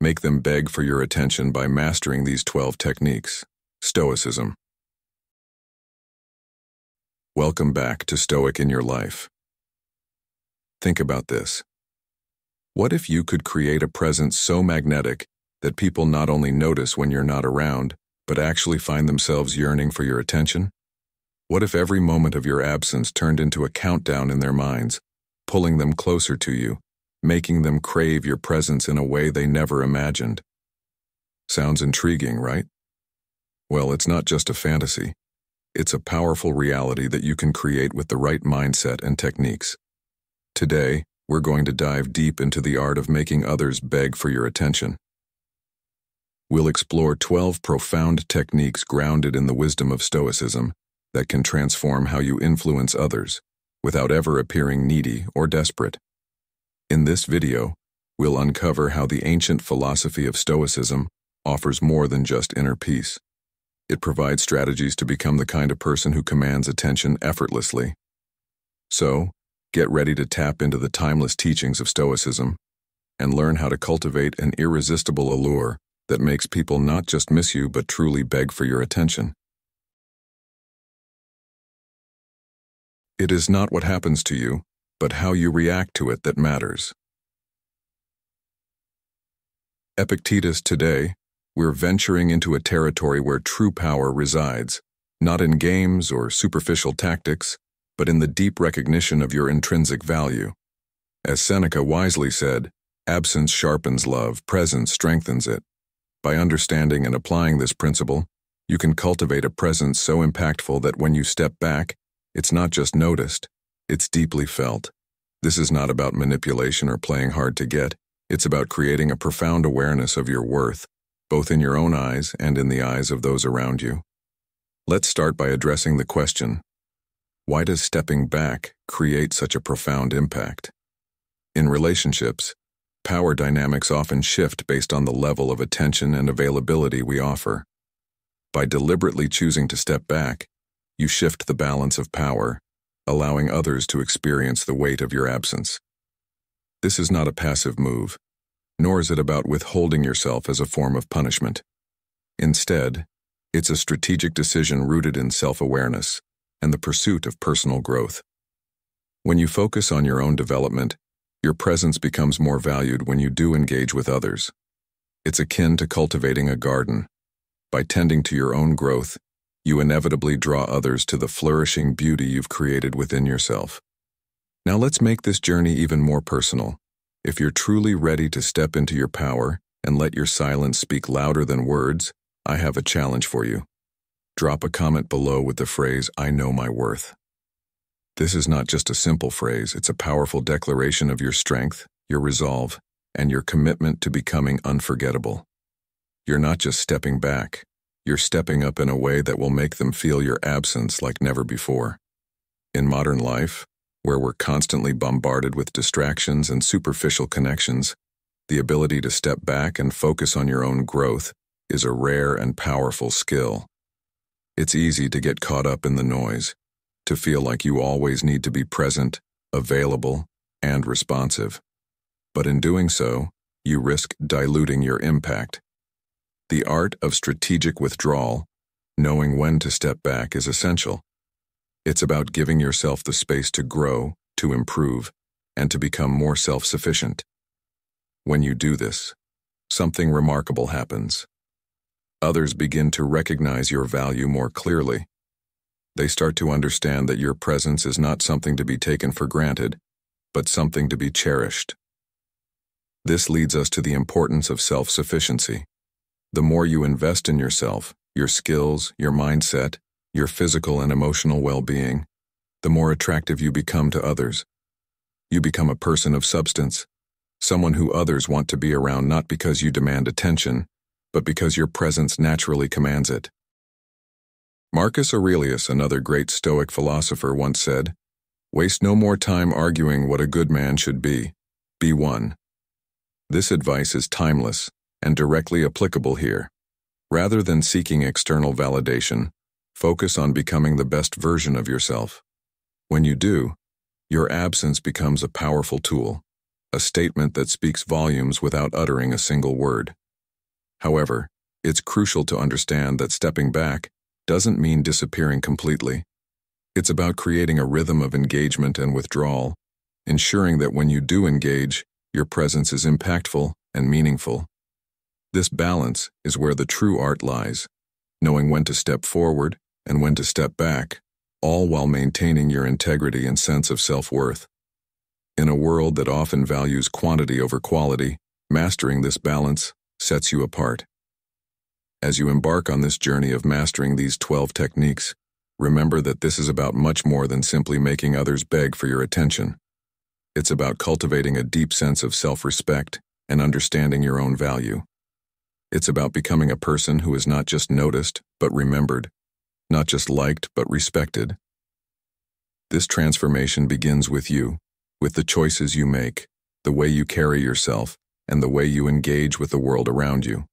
Make them beg for your attention by mastering these 12 techniques. Stoicism. Welcome back to Stoic in Your Life. Think about this. What if you could create a presence so magnetic that people not only notice when you're not around, but actually find themselves yearning for your attention? What if every moment of your absence turned into a countdown in their minds, pulling them closer to you, making them crave your presence in a way they never imagined? Sounds intriguing, right? Well, it's not just a fantasy. It's a powerful reality that you can create with the right mindset and techniques. Today, we're going to dive deep into the art of making others beg for your attention. We'll explore 12 profound techniques grounded in the wisdom of Stoicism that can transform how you influence others without ever appearing needy or desperate. In this video, we'll uncover how the ancient philosophy of Stoicism offers more than just inner peace. It provides strategies to become the kind of person who commands attention effortlessly. So, get ready to tap into the timeless teachings of Stoicism and learn how to cultivate an irresistible allure that makes people not just miss you but truly beg for your attention. It is not what happens to you, but how you react to it that matters. Epictetus. Today, we're venturing into a territory where true power resides, not in games or superficial tactics, but in the deep recognition of your intrinsic value. As Seneca wisely said, absence sharpens love, presence strengthens it. By understanding and applying this principle, you can cultivate a presence so impactful that when you step back, it's not just noticed, it's deeply felt. This is not about manipulation or playing hard to get. It's about creating a profound awareness of your worth, both in your own eyes and in the eyes of those around you. Let's start by addressing the question, why does stepping back create such a profound impact? In relationships, power dynamics often shift based on the level of attention and availability we offer. By deliberately choosing to step back, you shift the balance of power, allowing others to experience the weight of your absence. This is not a passive move, nor is it about withholding yourself as a form of punishment. Instead, it's a strategic decision rooted in self-awareness and the pursuit of personal growth. When you focus on your own development, your presence becomes more valued when you do engage with others. It's akin to cultivating a garden. By tending to your own growth, you inevitably draw others to the flourishing beauty you've created within yourself. Now let's make this journey even more personal. If you're truly ready to step into your power and let your silence speak louder than words, I have a challenge for you. Drop a comment below with the phrase, "I know my worth." This is not just a simple phrase, it's a powerful declaration of your strength, your resolve, and your commitment to becoming unforgettable. You're not just stepping back, you're stepping up in a way that will make them feel your absence like never before. In modern life, where we're constantly bombarded with distractions and superficial connections, the ability to step back and focus on your own growth is a rare and powerful skill. It's easy to get caught up in the noise, to feel like you always need to be present, available, and responsive. But in doing so, you risk diluting your impact. The art of strategic withdrawal, knowing when to step back, is essential. It's about giving yourself the space to grow, to improve, and to become more self-sufficient. When you do this, something remarkable happens. Others begin to recognize your value more clearly. They start to understand that your presence is not something to be taken for granted, but something to be cherished. This leads us to the importance of self-sufficiency. The more you invest in yourself, your skills, your mindset, your physical and emotional well-being, the more attractive you become to others. You become a person of substance, someone who others want to be around not because you demand attention, but because your presence naturally commands it. Marcus Aurelius, another great Stoic philosopher, once said, "Waste no more time arguing what a good man should be. Be one." This advice is timeless and directly applicable here. Rather than seeking external validation, focus on becoming the best version of yourself. When you do, your absence becomes a powerful tool. a statement that speaks volumes without uttering a single word. However, it's crucial to understand that stepping back doesn't mean disappearing completely. It's about creating a rhythm of engagement and withdrawal, ensuring that when you do engage, your presence is impactful and meaningful. This balance is where the true art lies, knowing when to step forward and when to step back, all while maintaining your integrity and sense of self-worth. In a world that often values quantity over quality, mastering this balance sets you apart. As you embark on this journey of mastering these 12 techniques, remember that this is about much more than simply making others beg for your attention. It's about cultivating a deep sense of self-respect and understanding your own value. It's about becoming a person who is not just noticed, but remembered, not just liked, but respected. This transformation begins with you, with the choices you make, the way you carry yourself, and the way you engage with the world around you.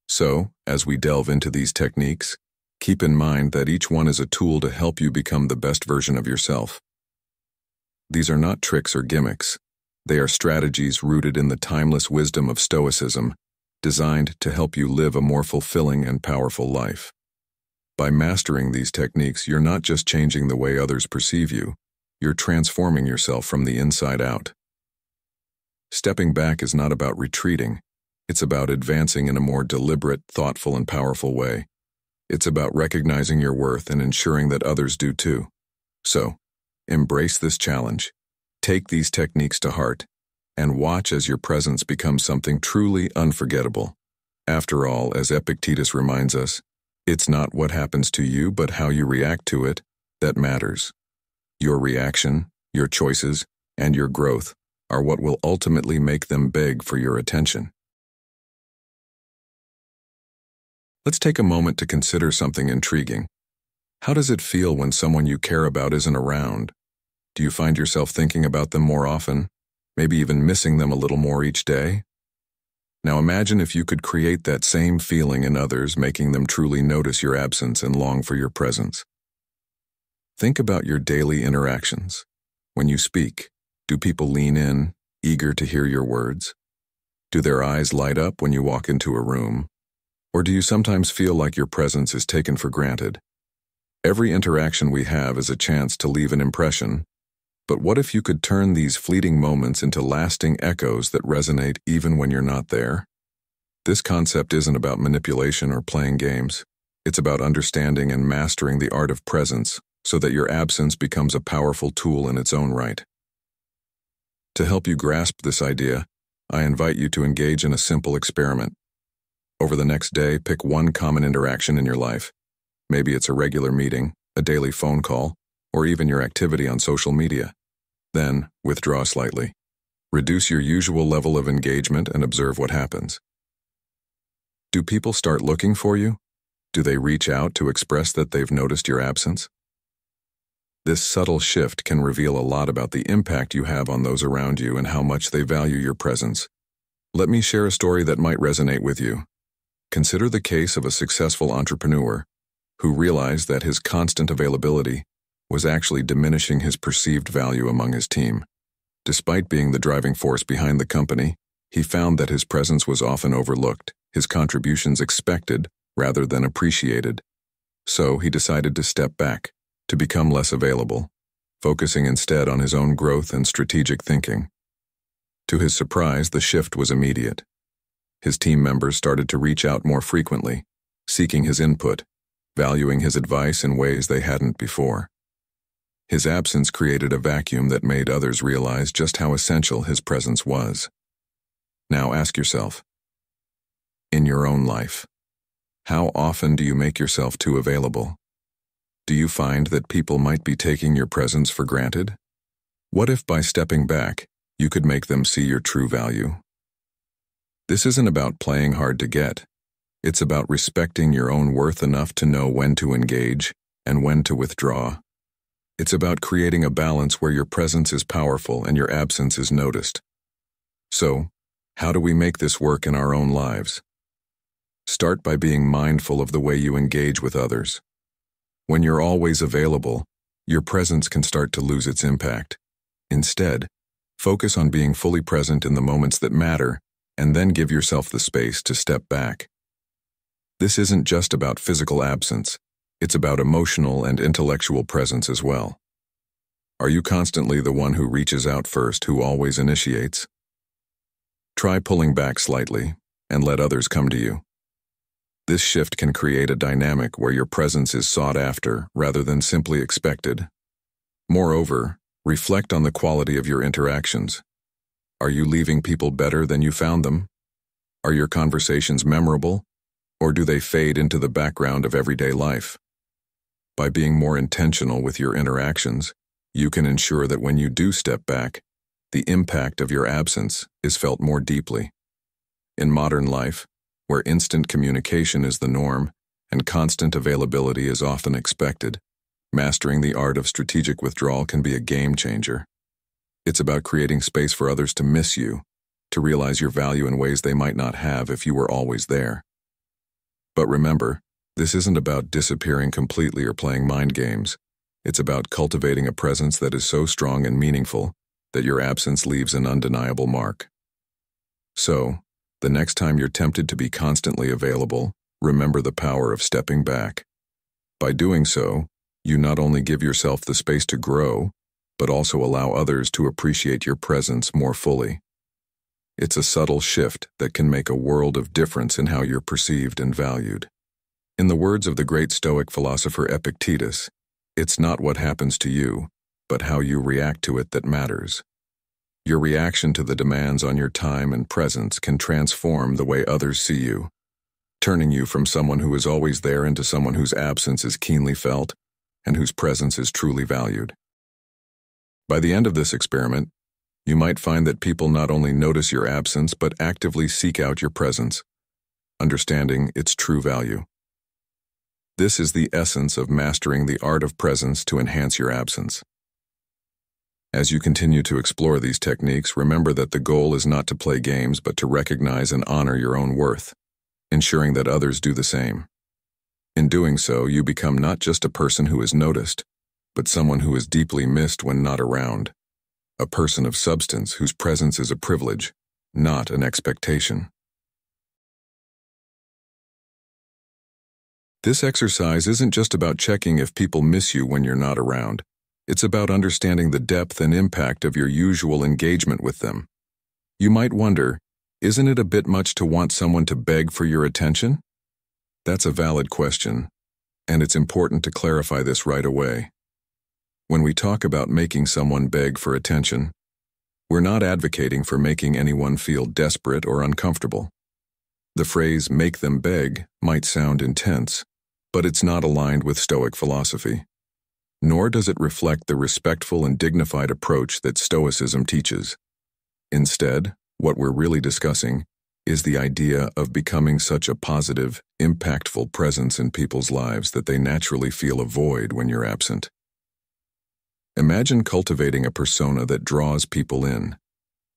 So, as we delve into these techniques, keep in mind that each one is a tool to help you become the best version of yourself. These are not tricks or gimmicks. They are strategies rooted in the timeless wisdom of Stoicism, designed to help you live a more fulfilling and powerful life. By mastering these techniques, you're not just changing the way others perceive you, you're transforming yourself from the inside out. Stepping back is not about retreating. It's about advancing in a more deliberate, thoughtful, and powerful way. It's about recognizing your worth and ensuring that others do too. So, embrace this challenge. Take these techniques to heart, and watch as your presence becomes something truly unforgettable. After all, as Epictetus reminds us, it's not what happens to you, but how you react to it that matters. Your reaction, your choices, and your growth are what will ultimately make them beg for your attention. Let's take a moment to consider something intriguing. How does it feel when someone you care about isn't around? Do you find yourself thinking about them more often, maybe even missing them a little more each day? Now imagine if you could create that same feeling in others, making them truly notice your absence and long for your presence. Think about your daily interactions. When you speak, do people lean in, eager to hear your words? Do their eyes light up when you walk into a room? Or do you sometimes feel like your presence is taken for granted? Every interaction we have is a chance to leave an impression, but what if you could turn these fleeting moments into lasting echoes that resonate even when you're not there? This concept isn't about manipulation or playing games. It's about understanding and mastering the art of presence so that your absence becomes a powerful tool in its own right. To help you grasp this idea, I invite you to engage in a simple experiment. Over the next day, pick one common interaction in your life. Maybe it's a regular meeting, a daily phone call, or even your activity on social media. Then, withdraw slightly. Reduce your usual level of engagement and observe what happens. Do people start looking for you? Do they reach out to express that they've noticed your absence? This subtle shift can reveal a lot about the impact you have on those around you and how much they value your presence. Let me share a story that might resonate with you. Consider the case of a successful entrepreneur who realized that his constant availability was actually diminishing his perceived value among his team. Despite being the driving force behind the company, he found that his presence was often overlooked, his contributions expected rather than appreciated. So he decided to step back, to become less available, focusing instead on his own growth and strategic thinking. To his surprise, the shift was immediate. His team members started to reach out more frequently, seeking his input, valuing his advice in ways they hadn't before. His absence created a vacuum that made others realize just how essential his presence was. Now ask yourself, in your own life, how often do you make yourself too available? Do you find that people might be taking your presence for granted? What if by stepping back, you could make them see your true value? This isn't about playing hard to get. It's about respecting your own worth enough to know when to engage and when to withdraw. It's about creating a balance where your presence is powerful and your absence is noticed. So, how do we make this work in our own lives? Start by being mindful of the way you engage with others. When you're always available, your presence can start to lose its impact. Instead, Focus on being fully present in the moments that matter, and then give yourself the space to step back. This isn't just about physical absence, it's about emotional and intellectual presence as well. Are you constantly the one who reaches out first, who always initiates? Try pulling back slightly and let others come to you. This shift can create a dynamic where your presence is sought after rather than simply expected. Moreover, reflect on the quality of your interactions. Are you leaving people better than you found them? Are your conversations memorable, or do they fade into the background of everyday life? By being more intentional with your interactions, you can ensure that when you do step back, the impact of your absence is felt more deeply. In modern life, where instant communication is the norm and constant availability is often expected, mastering the art of strategic withdrawal can be a game changer. It's about creating space for others to miss you, to realize your value in ways they might not have if you were always there. But remember, this isn't about disappearing completely or playing mind games. It's about cultivating a presence that is so strong and meaningful that your absence leaves an undeniable mark. So, the next time you're tempted to be constantly available, remember the power of stepping back. By doing so, you not only give yourself the space to grow, but also allow others to appreciate your presence more fully. It's a subtle shift that can make a world of difference in how you're perceived and valued. In the words of the great Stoic philosopher Epictetus, it's not what happens to you, but how you react to it that matters. Your reaction to the demands on your time and presence can transform the way others see you, turning you from someone who is always there into someone whose absence is keenly felt and whose presence is truly valued. By the end of this experiment, you might find that people not only notice your absence but actively seek out your presence, understanding its true value. This is the essence of mastering the art of presence to enhance your absence. As you continue to explore these techniques, remember that the goal is not to play games but to recognize and honor your own worth, ensuring that others do the same. In doing so, you become not just a person who is noticed, but someone who is deeply missed when not around, a person of substance whose presence is a privilege, not an expectation. This exercise isn't just about checking if people miss you when you're not around. It's about understanding the depth and impact of your usual engagement with them. You might wonder, isn't it a bit much to want someone to beg for your attention? That's a valid question, and it's important to clarify this right away. When we talk about making someone beg for attention, we're not advocating for making anyone feel desperate or uncomfortable. The phrase "make them beg" might sound intense, but it's not aligned with Stoic philosophy. Nor does it reflect the respectful and dignified approach that Stoicism teaches. Instead, what we're really discussing is the idea of becoming such a positive, impactful presence in people's lives that they naturally feel a void when you're absent. Imagine cultivating a persona that draws people in,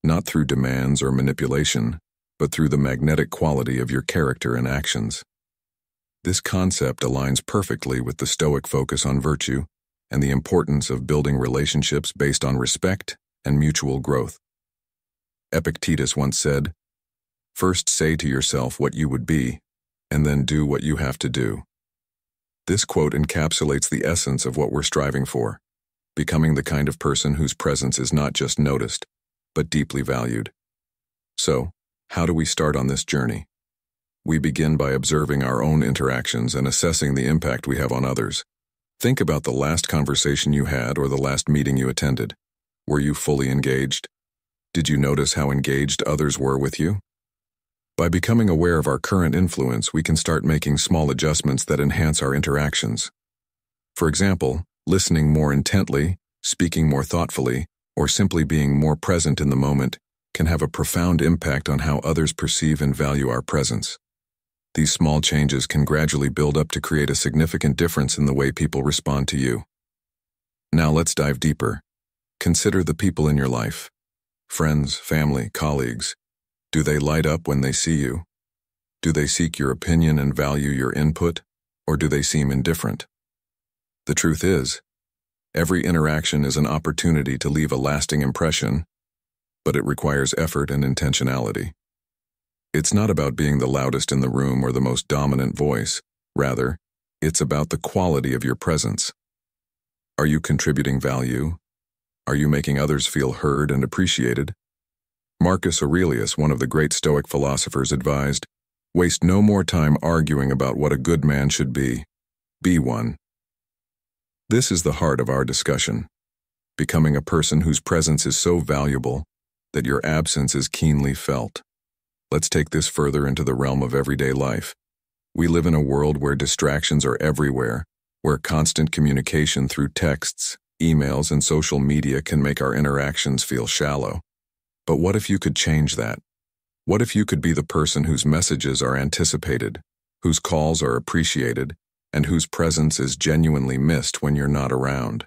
not through demands or manipulation, but through the magnetic quality of your character and actions. This concept aligns perfectly with the Stoic focus on virtue and the importance of building relationships based on respect and mutual growth. Epictetus once said, "First say to yourself what you would be, and then do what you have to do." This quote encapsulates the essence of what we're striving for, becoming the kind of person whose presence is not just noticed, but deeply valued. So, how do we start on this journey? We begin by observing our own interactions and assessing the impact we have on others. Think about the last conversation you had or the last meeting you attended. Were you fully engaged? Did you notice how engaged others were with you? By becoming aware of our current influence, we can start making small adjustments that enhance our interactions. For example, listening more intently, speaking more thoughtfully, or simply being more present in the moment can have a profound impact on how others perceive and value our presence. These small changes can gradually build up to create a significant difference in the way people respond to you. Now let's dive deeper. Consider the people in your life. Friends, family, colleagues. Do they light up when they see you? Do they seek your opinion and value your input, or do they seem indifferent? The truth is, every interaction is an opportunity to leave a lasting impression, but it requires effort and intentionality. It's not about being the loudest in the room or the most dominant voice. Rather, it's about the quality of your presence. Are you contributing value? Are you making others feel heard and appreciated? Marcus Aurelius, one of the great Stoic philosophers, advised, "Waste no more time arguing about what a good man should be. Be one." This is the heart of our discussion, becoming a person whose presence is so valuable that your absence is keenly felt. Let's take this further into the realm of everyday life. We live in a world where distractions are everywhere, where constant communication through texts, emails, and social media can make our interactions feel shallow. But what if you could change that? What if you could be the person whose messages are anticipated, whose calls are appreciated, and whose presence is genuinely missed when you're not around?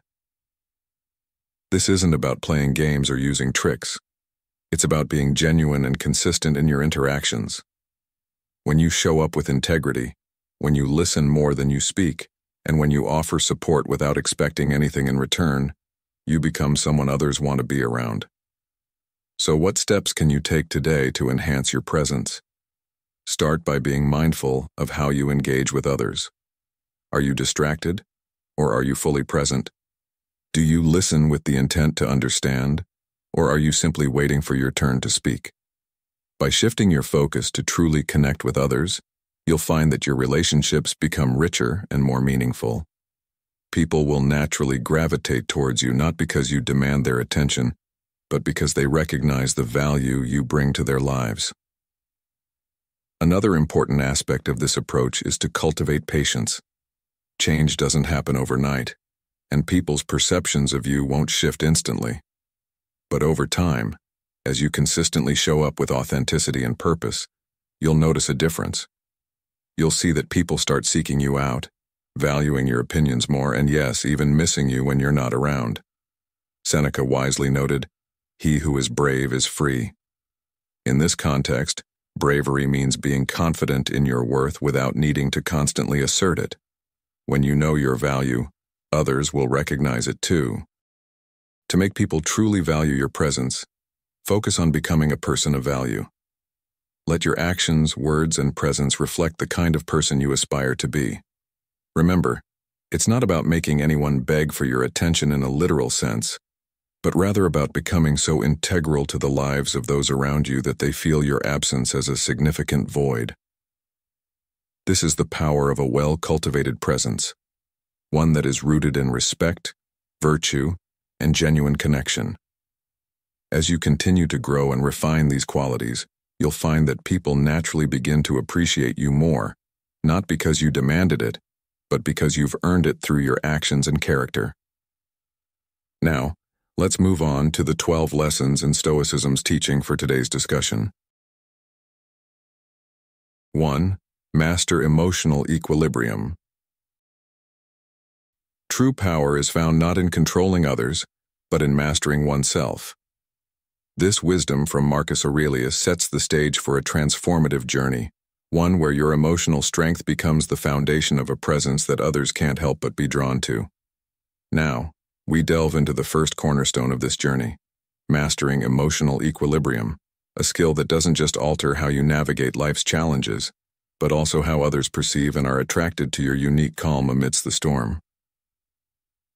This isn't about playing games or using tricks. It's about being genuine and consistent in your interactions. When you show up with integrity, when you listen more than you speak, and when you offer support without expecting anything in return, you become someone others want to be around. So what steps can you take today to enhance your presence? Start by being mindful of how you engage with others. Are you distracted, or are you fully present? Do you listen with the intent to understand, or are you simply waiting for your turn to speak? By shifting your focus to truly connect with others, you'll find that your relationships become richer and more meaningful. People will naturally gravitate towards you not because you demand their attention, but because they recognize the value you bring to their lives. Another important aspect of this approach is to cultivate patience. Change doesn't happen overnight, and people's perceptions of you won't shift instantly. But over time, as you consistently show up with authenticity and purpose, you'll notice a difference. You'll see that people start seeking you out, valuing your opinions more, and yes, even missing you when you're not around. Seneca wisely noted, "He who is brave is free." In this context, bravery means being confident in your worth without needing to constantly assert it. When you know your value, others will recognize it too. To make people truly value your presence, focus on becoming a person of value. Let your actions, words, and presence reflect the kind of person you aspire to be. Remember, it's not about making anyone beg for your attention in a literal sense, but rather about becoming so integral to the lives of those around you that they feel your absence as a significant void. This is the power of a well-cultivated presence, one that is rooted in respect, virtue, and genuine connection. As you continue to grow and refine these qualities, you'll find that people naturally begin to appreciate you more, not because you demanded it, but because you've earned it through your actions and character. Now, let's move on to the 12 lessons in Stoicism's teaching for today's discussion. 1. Master emotional equilibrium. True power is found not in controlling others, but in mastering oneself. This wisdom from Marcus Aurelius sets the stage for a transformative journey, one where your emotional strength becomes the foundation of a presence that others can't help but be drawn to. Now, we delve into the first cornerstone of this journey, mastering emotional equilibrium, a skill that doesn't just alter how you navigate life's challenges, but also how others perceive and are attracted to your unique calm amidst the storm.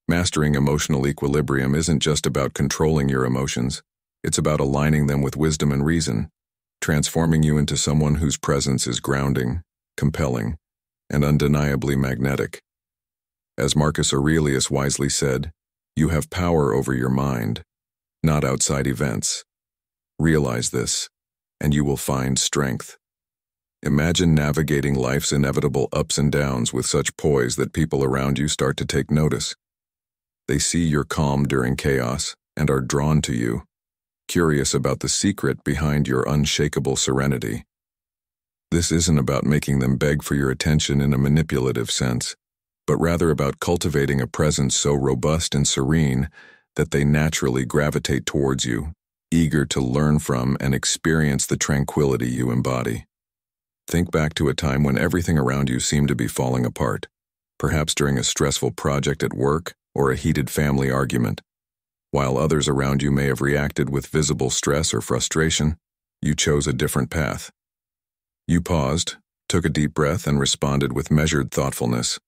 Mastering emotional equilibrium isn't just about controlling your emotions, it's about aligning them with wisdom and reason, transforming you into someone whose presence is grounding, compelling, and undeniably magnetic. As Marcus Aurelius wisely said, "You have power over your mind, not outside events. Realize this, and you will find strength." Imagine navigating life's inevitable ups and downs with such poise that people around you start to take notice. They see your calm during chaos and are drawn to you, curious about the secret behind your unshakable serenity. This isn't about making them beg for your attention in a manipulative sense, but rather about cultivating a presence so robust and serene that they naturally gravitate towards you, eager to learn from and experience the tranquility you embody. Think back to a time when everything around you seemed to be falling apart, perhaps during a stressful project at work or a heated family argument. While others around you may have reacted with visible stress or frustration, you chose a different path. You paused, took a deep breath, and responded with measured thoughtfulness.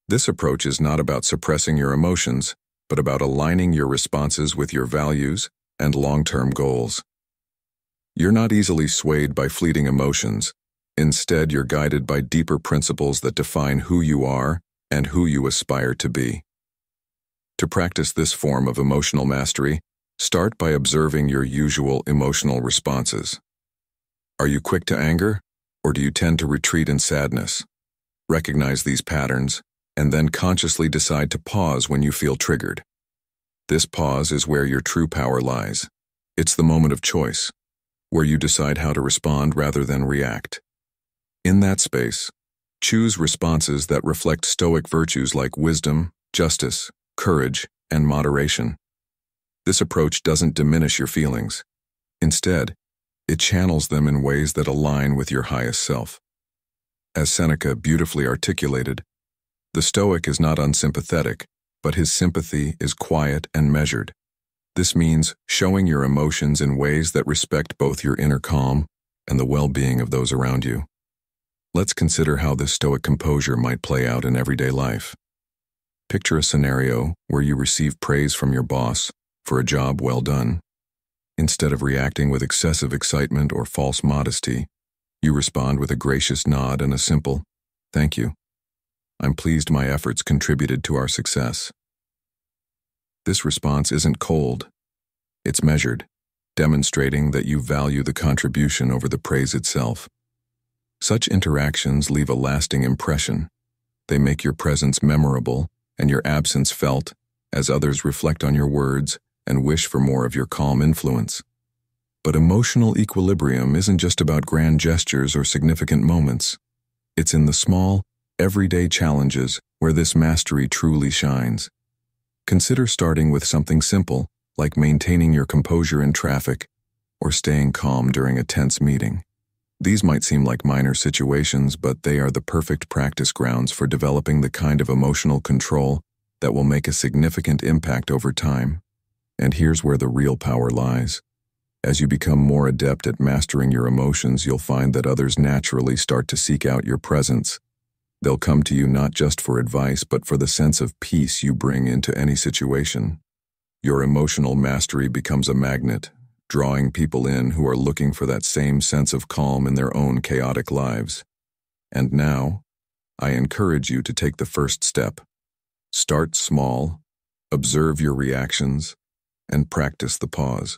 This approach is not about suppressing your emotions, but about aligning your responses with your values and long-term goals. You're not easily swayed by fleeting emotions. Instead, you're guided by deeper principles that define who you are and who you aspire to be. To practice this form of emotional mastery, start by observing your usual emotional responses. Are you quick to anger, or do you tend to retreat in sadness? Recognize these patterns, and then consciously decide to pause when you feel triggered. This pause is where your true power lies. It's the moment of choice, where you decide how to respond rather than react. In that space, choose responses that reflect Stoic virtues like wisdom, justice, courage, and moderation. This approach doesn't diminish your feelings. Instead, it channels them in ways that align with your highest self. As Seneca beautifully articulated, the Stoic is not unsympathetic, but his sympathy is quiet and measured. This means showing your emotions in ways that respect both your inner calm and the well-being of those around you. Let's consider how this Stoic composure might play out in everyday life. Picture a scenario where you receive praise from your boss for a job well done. Instead of reacting with excessive excitement or false modesty, you respond with a gracious nod and a simple, "Thank you. I'm pleased my efforts contributed to our success." This response isn't cold. It's measured, demonstrating that you value the contribution over the praise itself. Such interactions leave a lasting impression. They make your presence memorable and your absence felt as others reflect on your words and wish for more of your calm influence. But emotional equilibrium isn't just about grand gestures or significant moments. It's in the small, everyday challenges where this mastery truly shines. Consider starting with something simple, like maintaining your composure in traffic or staying calm during a tense meeting. These might seem like minor situations, but they are the perfect practice grounds for developing the kind of emotional control that will make a significant impact over time. And here's where the real power lies. As you become more adept at mastering your emotions, you'll find that others naturally start to seek out your presence. They'll come to you not just for advice, but for the sense of peace you bring into any situation. Your emotional mastery becomes a magnet, drawing people in who are looking for that same sense of calm in their own chaotic lives. And now, I encourage you to take the first step. Start small, observe your reactions, and practice the pause.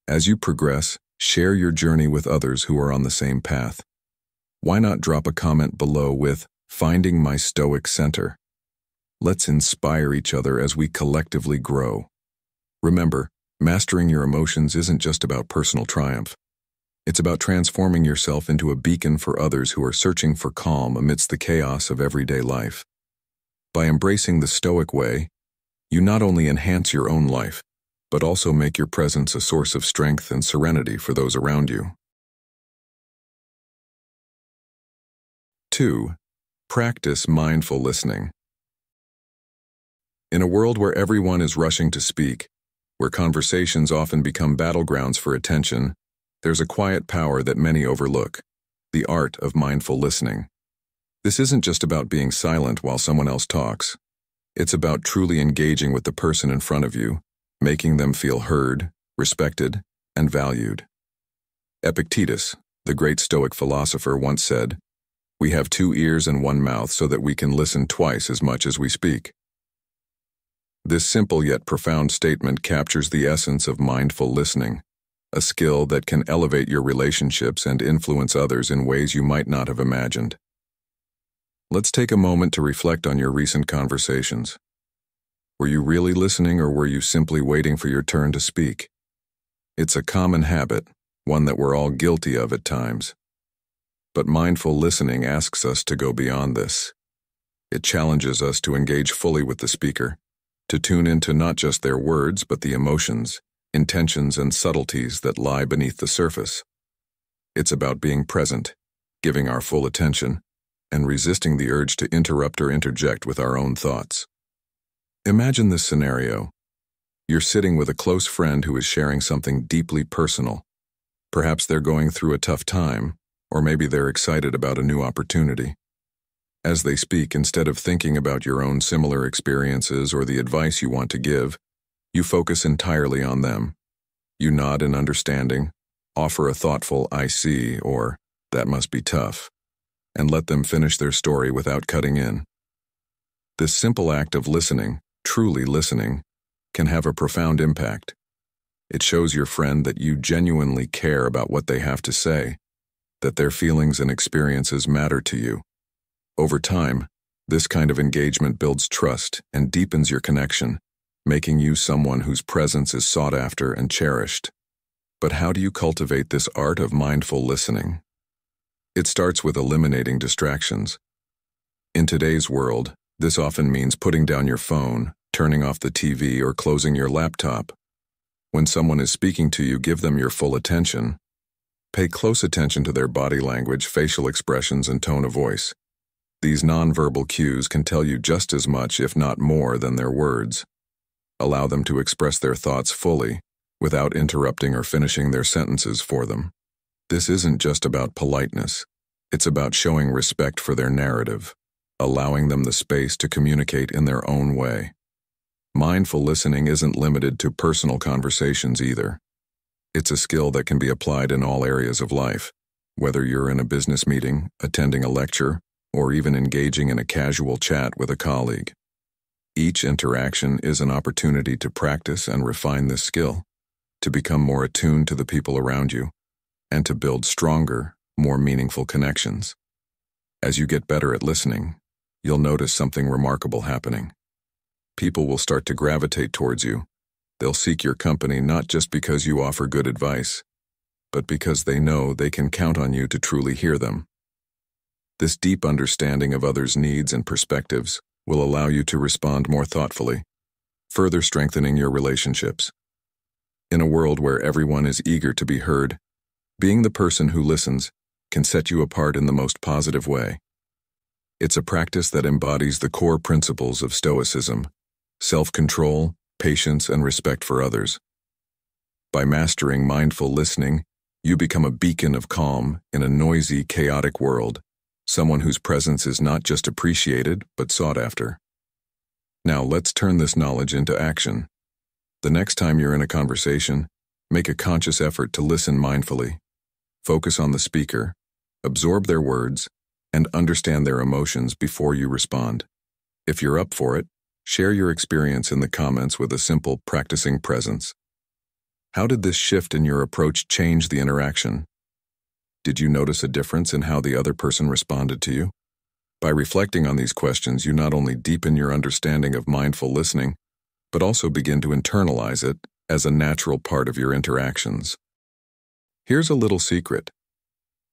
As you progress, share your journey with others who are on the same path. Why not drop a comment below with, "Finding my Stoic center"? Let's inspire each other as we collectively grow. Remember, mastering your emotions isn't just about personal triumph. It's about transforming yourself into a beacon for others who are searching for calm amidst the chaos of everyday life. By embracing the Stoic way, you not only enhance your own life, but also make your presence a source of strength and serenity for those around you. 2. Practice mindful listening. In a world where everyone is rushing to speak, where conversations often become battlegrounds for attention, there's a quiet power that many overlook: the art of mindful listening. This isn't just about being silent while someone else talks. It's about truly engaging with the person in front of you, making them feel heard, respected, and valued. Epictetus, the great Stoic philosopher, once said, "We have 2 ears and 1 mouth so that we can listen twice as much as we speak." This simple yet profound statement captures the essence of mindful listening, a skill that can elevate your relationships and influence others in ways you might not have imagined. Let's take a moment to reflect on your recent conversations. Were you really listening, or were you simply waiting for your turn to speak? It's a common habit, one that we're all guilty of at times. But mindful listening asks us to go beyond this. It challenges us to engage fully with the speaker, to tune into not just their words, but the emotions, intentions, and subtleties that lie beneath the surface. It's about being present, giving our full attention, and resisting the urge to interrupt or interject with our own thoughts. Imagine this scenario. You're sitting with a close friend who is sharing something deeply personal. Perhaps they're going through a tough time, or maybe they're excited about a new opportunity. As they speak, instead of thinking about your own similar experiences or the advice you want to give, you focus entirely on them. You nod in understanding, offer a thoughtful "I see" or "that must be tough," and let them finish their story without cutting in. This simple act of listening, truly listening, can have a profound impact. It shows your friend that you genuinely care about what they have to say, that their feelings and experiences matter to you. Over time, this kind of engagement builds trust and deepens your connection, making you someone whose presence is sought after and cherished. But how do you cultivate this art of mindful listening? It starts with eliminating distractions. In today's world, this often means putting down your phone, turning off the TV, or closing your laptop. When someone is speaking to you, give them your full attention. Pay close attention to their body language, facial expressions, and tone of voice. These nonverbal cues can tell you just as much, if not more, than their words. Allow them to express their thoughts fully, without interrupting or finishing their sentences for them. This isn't just about politeness. It's about showing respect for their narrative, allowing them the space to communicate in their own way. Mindful listening isn't limited to personal conversations either. It's a skill that can be applied in all areas of life, whether you're in a business meeting, attending a lecture, or even engaging in a casual chat with a colleague. Each interaction is an opportunity to practice and refine this skill, to become more attuned to the people around you, and to build stronger, more meaningful connections. As you get better at listening, you'll notice something remarkable happening. People will start to gravitate towards you. They'll seek your company not just because you offer good advice, but because they know they can count on you to truly hear them. This deep understanding of others' needs and perspectives will allow you to respond more thoughtfully, further strengthening your relationships. In a world where everyone is eager to be heard, being the person who listens can set you apart in the most positive way. It's a practice that embodies the core principles of Stoicism: self-control, patience, and respect for others. By mastering mindful listening, you become a beacon of calm in a noisy, chaotic world, someone whose presence is not just appreciated, but sought after. Now let's turn this knowledge into action. The next time you're in a conversation, make a conscious effort to listen mindfully. Focus on the speaker, absorb their words, and understand their emotions before you respond. If you're up for it, share your experience in the comments with a simple "practicing presence." How did this shift in your approach change the interaction? Did you notice a difference in how the other person responded to you? By reflecting on these questions, you not only deepen your understanding of mindful listening, but also begin to internalize it as a natural part of your interactions. Here's a little secret.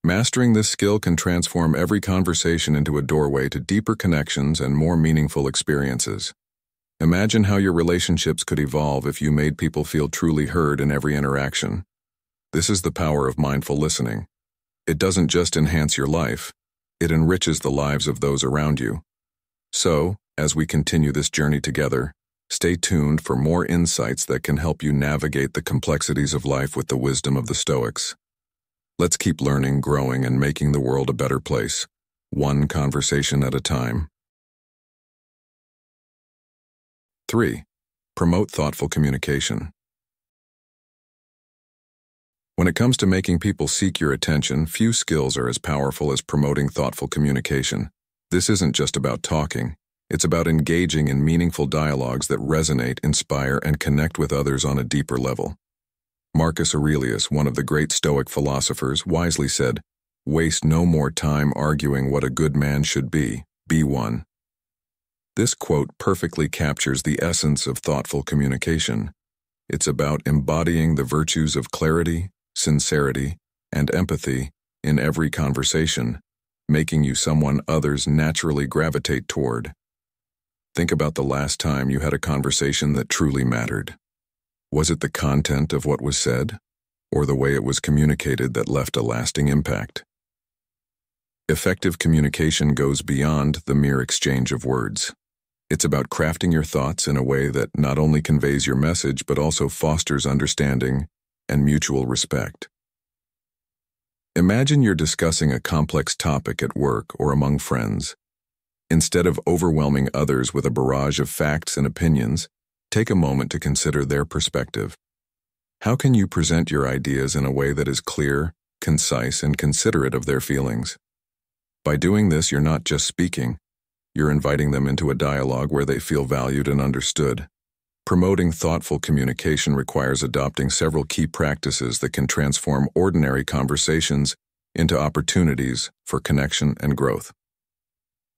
Mastering this skill can transform every conversation into a doorway to deeper connections and more meaningful experiences. Imagine how your relationships could evolve if you made people feel truly heard in every interaction. This is the power of mindful listening. It doesn't just enhance your life, it enriches the lives of those around you. So, as we continue this journey together, stay tuned for more insights that can help you navigate the complexities of life with the wisdom of the Stoics. Let's keep learning, growing, and making the world a better place, one conversation at a time. 3. Promote thoughtful communication. When it comes to making people seek your attention, few skills are as powerful as promoting thoughtful communication. This isn't just about talking. It's about engaging in meaningful dialogues that resonate, inspire, and connect with others on a deeper level. Marcus Aurelius, one of the great Stoic philosophers, wisely said, "Waste no more time arguing what a good man should be one." This quote perfectly captures the essence of thoughtful communication. It's about embodying the virtues of clarity, sincerity, and empathy in every conversation, making you someone others naturally gravitate toward. Think about the last time you had a conversation that truly mattered. Was it the content of what was said, or the way it was communicated that left a lasting impact? Effective communication goes beyond the mere exchange of words. It's about crafting your thoughts in a way that not only conveys your message but also fosters understanding and mutual respect. Imagine you're discussing a complex topic at work or among friends. Instead of overwhelming others with a barrage of facts and opinions, take a moment to consider their perspective. How can you present your ideas in a way that is clear, concise, and considerate of their feelings? By doing this, you're not just speaking, you're inviting them into a dialogue where they feel valued and understood. Promoting thoughtful communication requires adopting several key practices that can transform ordinary conversations into opportunities for connection and growth.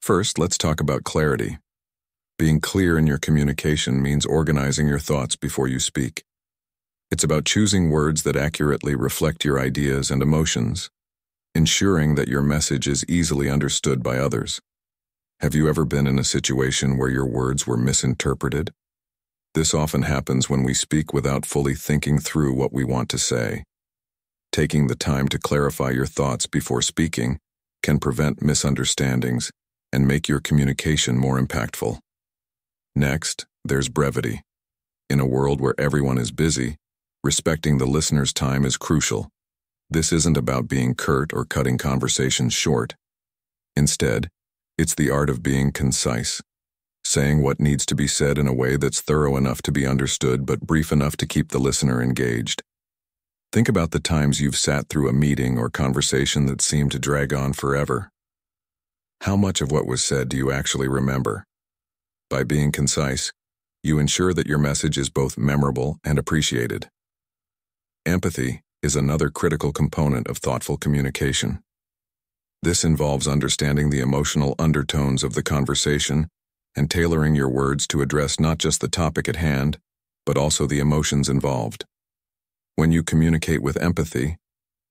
First, let's talk about clarity. Being clear in your communication means organizing your thoughts before you speak. It's about choosing words that accurately reflect your ideas and emotions, ensuring that your message is easily understood by others. Have you ever been in a situation where your words were misinterpreted? This often happens when we speak without fully thinking through what we want to say. Taking the time to clarify your thoughts before speaking can prevent misunderstandings and make your communication more impactful. Next, there's brevity. In a world where everyone is busy, respecting the listener's time is crucial. This isn't about being curt or cutting conversations short. Instead, it's the art of being concise, saying what needs to be said in a way that's thorough enough to be understood but brief enough to keep the listener engaged. Think about the times you've sat through a meeting or conversation that seemed to drag on forever. How much of what was said do you actually remember? By being concise, you ensure that your message is both memorable and appreciated. Empathy is another critical component of thoughtful communication. This involves understanding the emotional undertones of the conversation and tailoring your words to address not just the topic at hand, but also the emotions involved. When you communicate with empathy,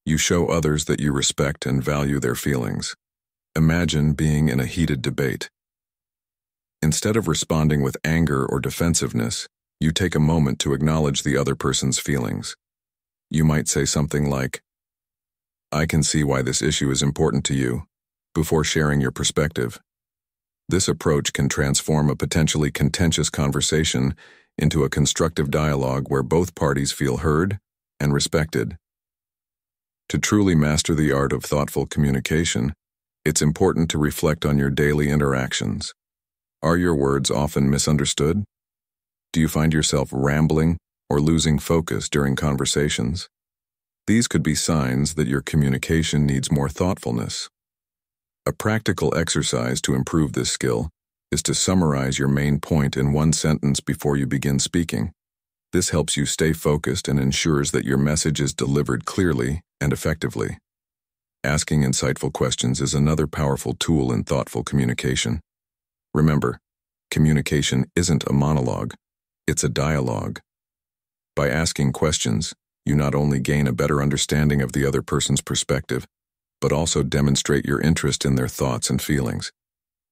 you show others that you respect and value their feelings. Imagine being in a heated debate. Instead of responding with anger or defensiveness, you take a moment to acknowledge the other person's feelings. You might say something like, "I can see why this issue is important to you," before sharing your perspective. This approach can transform a potentially contentious conversation into a constructive dialogue where both parties feel heard and respected. To truly master the art of thoughtful communication, it's important to reflect on your daily interactions. Are your words often misunderstood? Do you find yourself rambling or losing focus during conversations? These could be signs that your communication needs more thoughtfulness. A practical exercise to improve this skill is to summarize your main point in one sentence before you begin speaking. This helps you stay focused and ensures that your message is delivered clearly and effectively. Asking insightful questions is another powerful tool in thoughtful communication. Remember, communication isn't a monologue, it's a dialogue. By asking questions, you not only gain a better understanding of the other person's perspective, but also demonstrate your interest in their thoughts and feelings.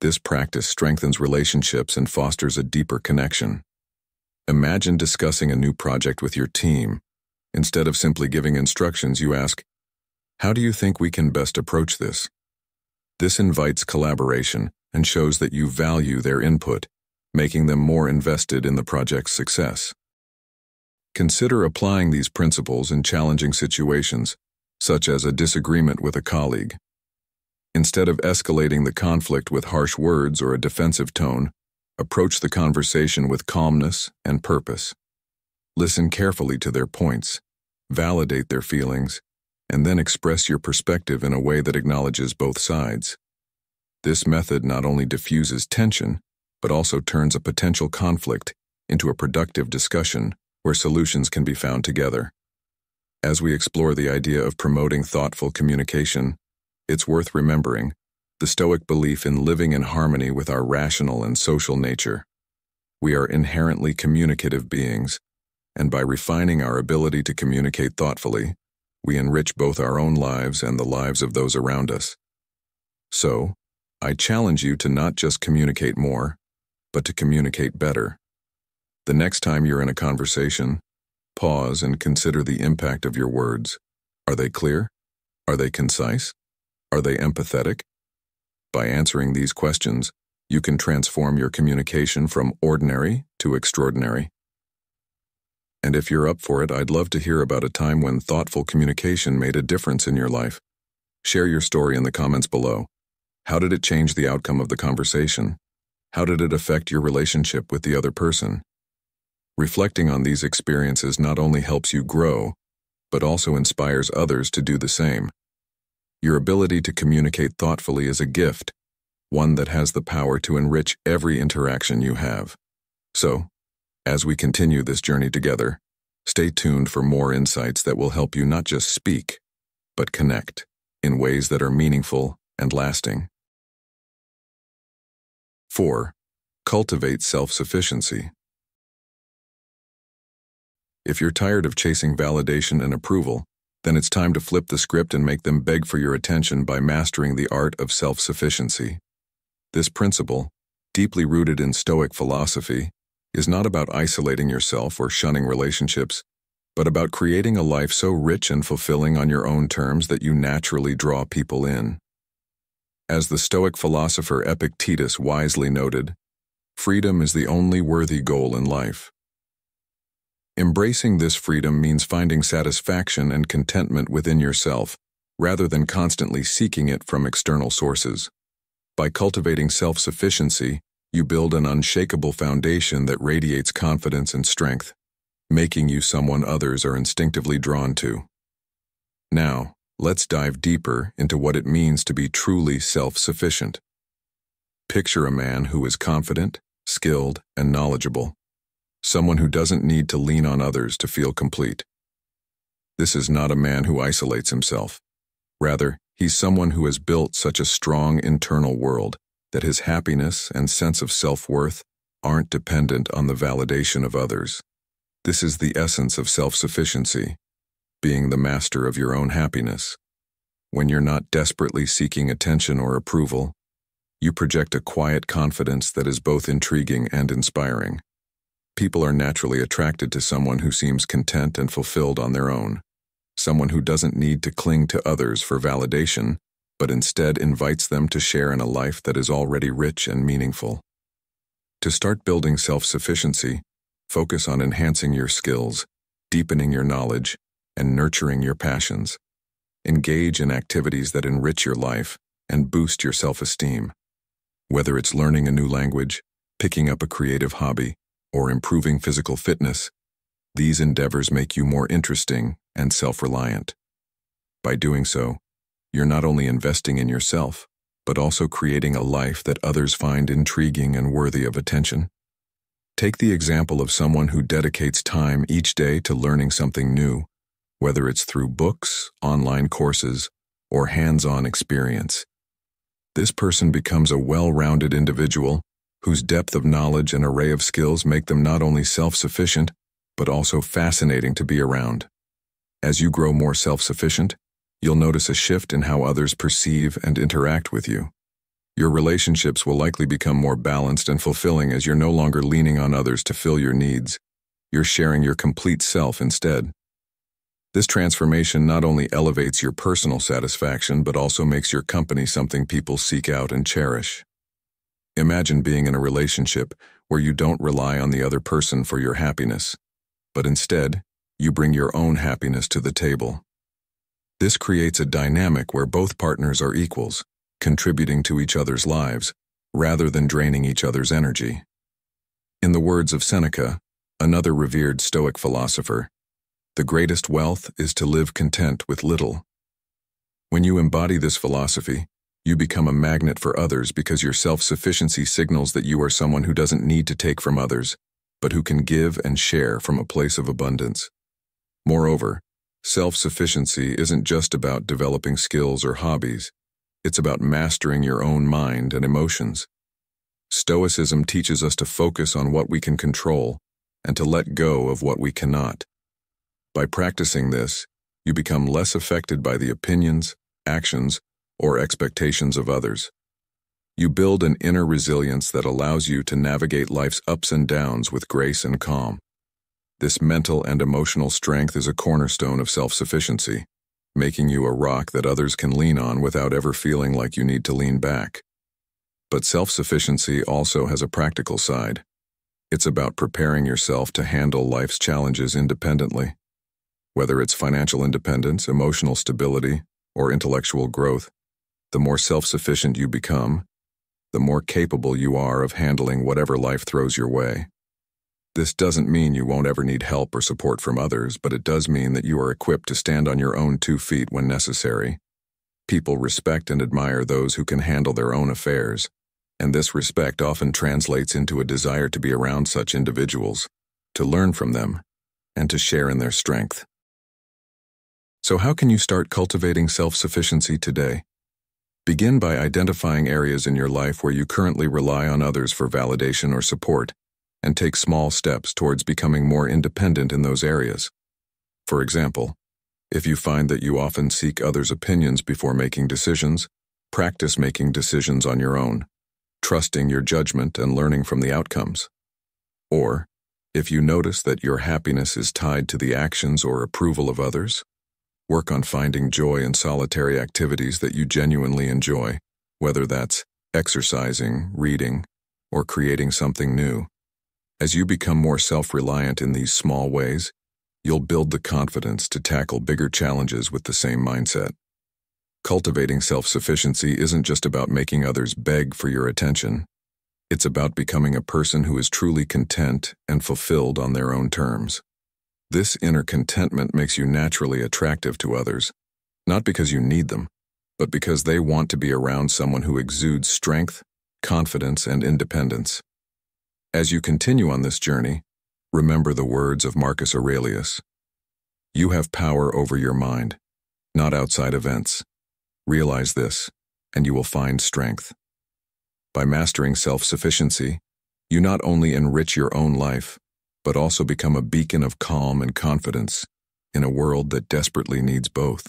This practice strengthens relationships and fosters a deeper connection. Imagine discussing a new project with your team. Instead of simply giving instructions, you ask, "How do you think we can best approach this?" This invites collaboration and shows that you value their input, making them more invested in the project's success. Consider applying these principles in challenging situations, such as a disagreement with a colleague. Instead of escalating the conflict with harsh words or a defensive tone, approach the conversation with calmness and purpose. Listen carefully to their points, validate their feelings, and then express your perspective in a way that acknowledges both sides. This method not only diffuses tension, but also turns a potential conflict into a productive discussion where solutions can be found together. As we explore the idea of promoting thoughtful communication, it's worth remembering the Stoic belief in living in harmony with our rational and social nature. We are inherently communicative beings, and by refining our ability to communicate thoughtfully, we enrich both our own lives and the lives of those around us. So, I challenge you to not just communicate more, but to communicate better. The next time you're in a conversation, pause and consider the impact of your words. Are they clear? Are they concise? Are they empathetic? By answering these questions, You can transform your communication from ordinary to extraordinary. And if you're up for it, I'd love to hear about a time when thoughtful communication made a difference in your life. Share your story in the comments below. How did it change the outcome of the conversation? How did it affect your relationship with the other person? Reflecting on these experiences not only helps you grow, but also inspires others to do the same. Your ability to communicate thoughtfully is a gift, one that has the power to enrich every interaction you have. So, as we continue this journey together, stay tuned for more insights that will help you not just speak, but connect in ways that are meaningful and lasting. 4. Cultivate self-sufficiency. If you're tired of chasing validation and approval, then it's time to flip the script and make them beg for your attention by mastering the art of self-sufficiency. This principle, deeply rooted in Stoic philosophy, is not about isolating yourself or shunning relationships, but about creating a life so rich and fulfilling on your own terms that you naturally draw people in. As the Stoic philosopher Epictetus wisely noted, freedom is the only worthy goal in life. Embracing this freedom means finding satisfaction and contentment within yourself, rather than constantly seeking it from external sources. By cultivating self-sufficiency, you build an unshakable foundation that radiates confidence and strength, making you someone others are instinctively drawn to. Now, let's dive deeper into what it means to be truly self-sufficient. Picture a man who is confident, skilled, and knowledgeable, someone who doesn't need to lean on others to feel complete. This is not a man who isolates himself. Rather, he's someone who has built such a strong internal world that his happiness and sense of self-worth aren't dependent on the validation of others. This is the essence of self-sufficiency, being the master of your own happiness. When you're not desperately seeking attention or approval, you project a quiet confidence that is both intriguing and inspiring. People are naturally attracted to someone who seems content and fulfilled on their own, someone who doesn't need to cling to others for validation, but instead invites them to share in a life that is already rich and meaningful. To start building self-sufficiency, focus on enhancing your skills, deepening your knowledge, and nurturing your passions. Engage in activities that enrich your life and boost your self-esteem. Whether it's learning a new language, picking up a creative hobby, or improving physical fitness, these endeavors make you more interesting and self-reliant. By doing so, you're not only investing in yourself, but also creating a life that others find intriguing and worthy of attention. Take the example of someone who dedicates time each day to learning something new, whether it's through books, online courses, or hands-on experience. This person becomes a well-rounded individual whose depth of knowledge and array of skills make them not only self-sufficient, but also fascinating to be around. As you grow more self-sufficient, you'll notice a shift in how others perceive and interact with you. Your relationships will likely become more balanced and fulfilling as you're no longer leaning on others to fill your needs. You're sharing your complete self instead. This transformation not only elevates your personal satisfaction, but also makes your company something people seek out and cherish. Imagine being in a relationship where you don't rely on the other person for your happiness, but instead, you bring your own happiness to the table. This creates a dynamic where both partners are equals, contributing to each other's lives, rather than draining each other's energy. In the words of Seneca, another revered Stoic philosopher, the greatest wealth is to live content with little. When you embody this philosophy, you become a magnet for others because your self-sufficiency signals that you are someone who doesn't need to take from others, but who can give and share from a place of abundance. Moreover, self-sufficiency isn't just about developing skills or hobbies. It's about mastering your own mind and emotions. Stoicism teaches us to focus on what we can control and to let go of what we cannot. By practicing this, you become less affected by the opinions, actions, or expectations of others. You build an inner resilience that allows you to navigate life's ups and downs with grace and calm. This mental and emotional strength is a cornerstone of self-sufficiency, making you a rock that others can lean on without ever feeling like you need to lean back. But self-sufficiency also has a practical side. It's about preparing yourself to handle life's challenges independently. Whether it's financial independence, emotional stability, or intellectual growth, the more self-sufficient you become, the more capable you are of handling whatever life throws your way. This doesn't mean you won't ever need help or support from others, but it does mean that you are equipped to stand on your own 2 feet when necessary. People respect and admire those who can handle their own affairs, and this respect often translates into a desire to be around such individuals, to learn from them, and to share in their strength. So how can you start cultivating self-sufficiency today? Begin by identifying areas in your life where you currently rely on others for validation or support, and take small steps towards becoming more independent in those areas. For example, if you find that you often seek others' opinions before making decisions, practice making decisions on your own, trusting your judgment and learning from the outcomes. Or, if you notice that your happiness is tied to the actions or approval of others, work on finding joy in solitary activities that you genuinely enjoy, whether that's exercising, reading, or creating something new. As you become more self-reliant in these small ways, you'll build the confidence to tackle bigger challenges with the same mindset. Cultivating self-sufficiency isn't just about making others beg for your attention. It's about becoming a person who is truly content and fulfilled on their own terms. This inner contentment makes you naturally attractive to others, not because you need them, but because they want to be around someone who exudes strength, confidence, and independence. As you continue on this journey, remember the words of Marcus Aurelius. You have power over your mind, not outside events. Realize this, and you will find strength. By mastering self-sufficiency, you not only enrich your own life, but also become a beacon of calm and confidence in a world that desperately needs both.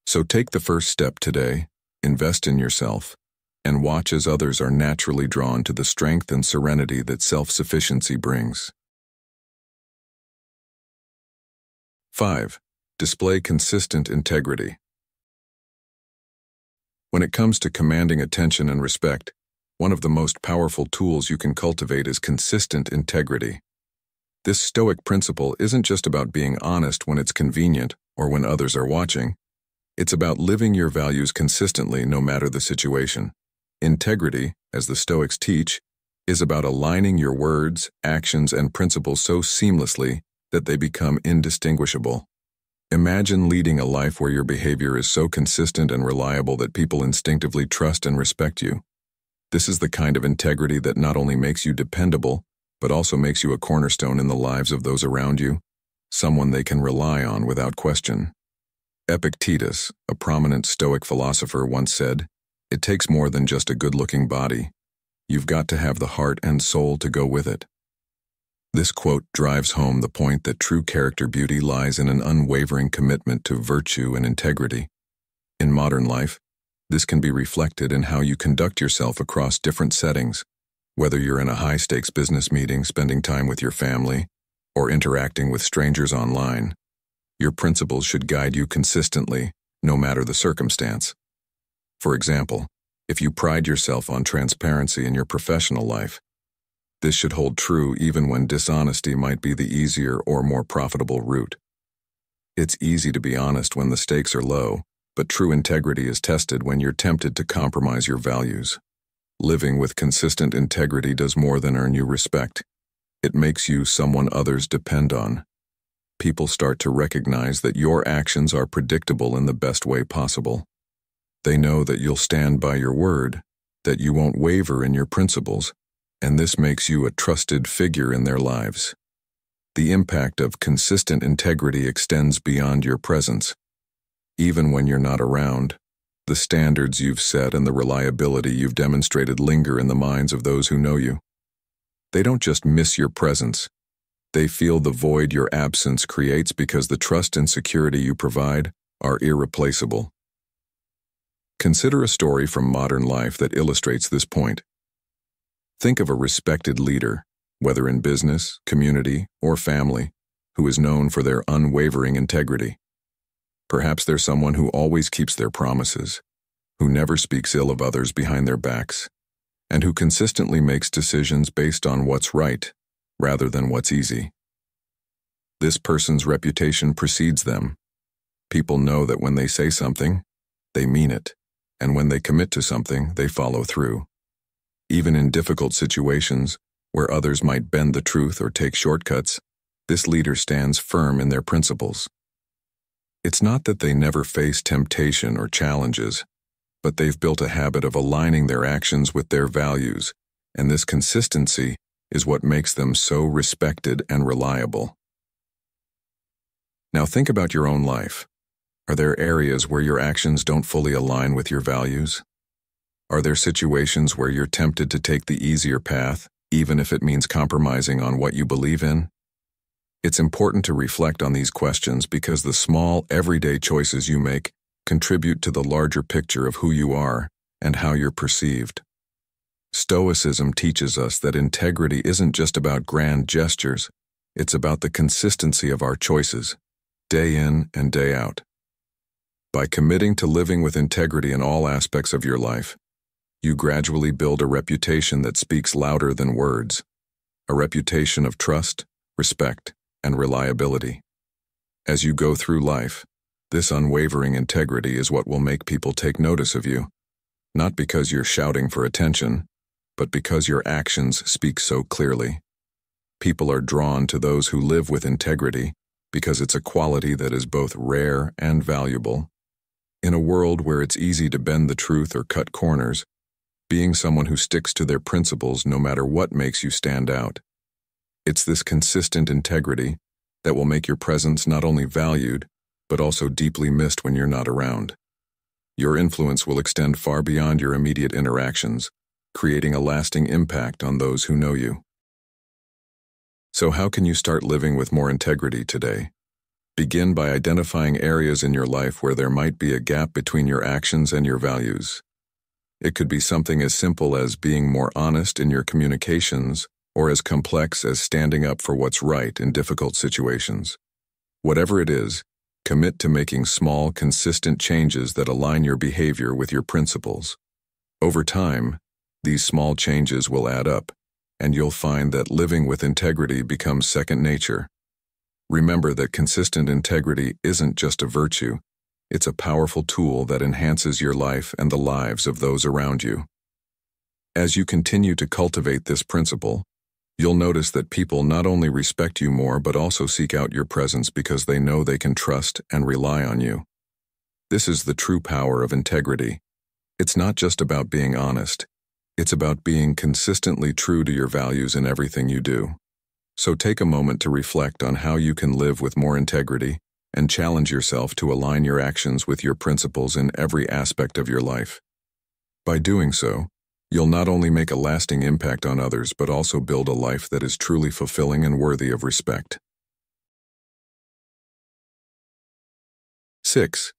So take the first step today, invest in yourself, and watch as others are naturally drawn to the strength and serenity that self-sufficiency brings. 5. Display consistent integrity. When it comes to commanding attention and respect, one of the most powerful tools you can cultivate is consistent integrity. This Stoic principle isn't just about being honest when it's convenient or when others are watching. It's about living your values consistently no matter the situation. Integrity, as the Stoics teach, is about aligning your words, actions, and principles so seamlessly that they become indistinguishable. Imagine leading a life where your behavior is so consistent and reliable that people instinctively trust and respect you. This is the kind of integrity that not only makes you dependable, but also makes you a cornerstone in the lives of those around you, someone they can rely on without question. Epictetus, a prominent Stoic philosopher, once said, "It takes more than just a good-looking body. You've got to have the heart and soul to go with it." This quote drives home the point that true character beauty lies in an unwavering commitment to virtue and integrity. In modern life, this can be reflected in how you conduct yourself across different settings, whether you're in a high-stakes business meeting, spending time with your family, or interacting with strangers online. Your principles should guide you consistently, no matter the circumstance. For example, if you pride yourself on transparency in your professional life, this should hold true even when dishonesty might be the easier or more profitable route. It's easy to be honest when the stakes are low, but true integrity is tested when you're tempted to compromise your values. Living with consistent integrity does more than earn you respect. It makes you someone others depend on. People start to recognize that your actions are predictable in the best way possible. They know that you'll stand by your word, that you won't waver in your principles, and this makes you a trusted figure in their lives. The impact of consistent integrity extends beyond your presence. Even when you're not around, the standards you've set and the reliability you've demonstrated linger in the minds of those who know you. They don't just miss your presence. They feel the void your absence creates because the trust and security you provide are irreplaceable. Consider a story from modern life that illustrates this point. Think of a respected leader, whether in business, community, or family, who is known for their unwavering integrity. Perhaps they're someone who always keeps their promises, who never speaks ill of others behind their backs, and who consistently makes decisions based on what's right rather than what's easy. This person's reputation precedes them. People know that when they say something, they mean it, and when they commit to something, they follow through. Even in difficult situations, where others might bend the truth or take shortcuts, this leader stands firm in their principles. It's not that they never face temptation or challenges, but they've built a habit of aligning their actions with their values, and this consistency is what makes them so respected and reliable. Now think about your own life. Are there areas where your actions don't fully align with your values? Are there situations where you're tempted to take the easier path, even if it means compromising on what you believe in? It's important to reflect on these questions because the small, everyday choices you make contribute to the larger picture of who you are and how you're perceived. Stoicism teaches us that integrity isn't just about grand gestures, it's about the consistency of our choices, day in and day out. By committing to living with integrity in all aspects of your life, you gradually build a reputation that speaks louder than words, a reputation of trust, respect, and reliability. As you go through life, this unwavering integrity is what will make people take notice of you, not because you're shouting for attention, but because your actions speak so clearly. People are drawn to those who live with integrity because it's a quality that is both rare and valuable. In a world where it's easy to bend the truth or cut corners, being someone who sticks to their principles no matter what makes you stand out. It's this consistent integrity that will make your presence not only valued, but also deeply missed when you're not around. Your influence will extend far beyond your immediate interactions, creating a lasting impact on those who know you. So how can you start living with more integrity today? Begin by identifying areas in your life where there might be a gap between your actions and your values. It could be something as simple as being more honest in your communications, or as complex as standing up for what's right in difficult situations. Whatever it is, commit to making small, consistent changes that align your behavior with your principles. Over time, these small changes will add up, and you'll find that living with integrity becomes second nature. Remember that consistent integrity isn't just a virtue, it's a powerful tool that enhances your life and the lives of those around you. As you continue to cultivate this principle, you'll notice that people not only respect you more but also seek out your presence because they know they can trust and rely on you. This is the true power of integrity. It's not just about being honest, it's about being consistently true to your values in everything you do. So take a moment to reflect on how you can live with more integrity and challenge yourself to align your actions with your principles in every aspect of your life. By doing so, you'll not only make a lasting impact on others but also build a life that is truly fulfilling and worthy of respect. 6.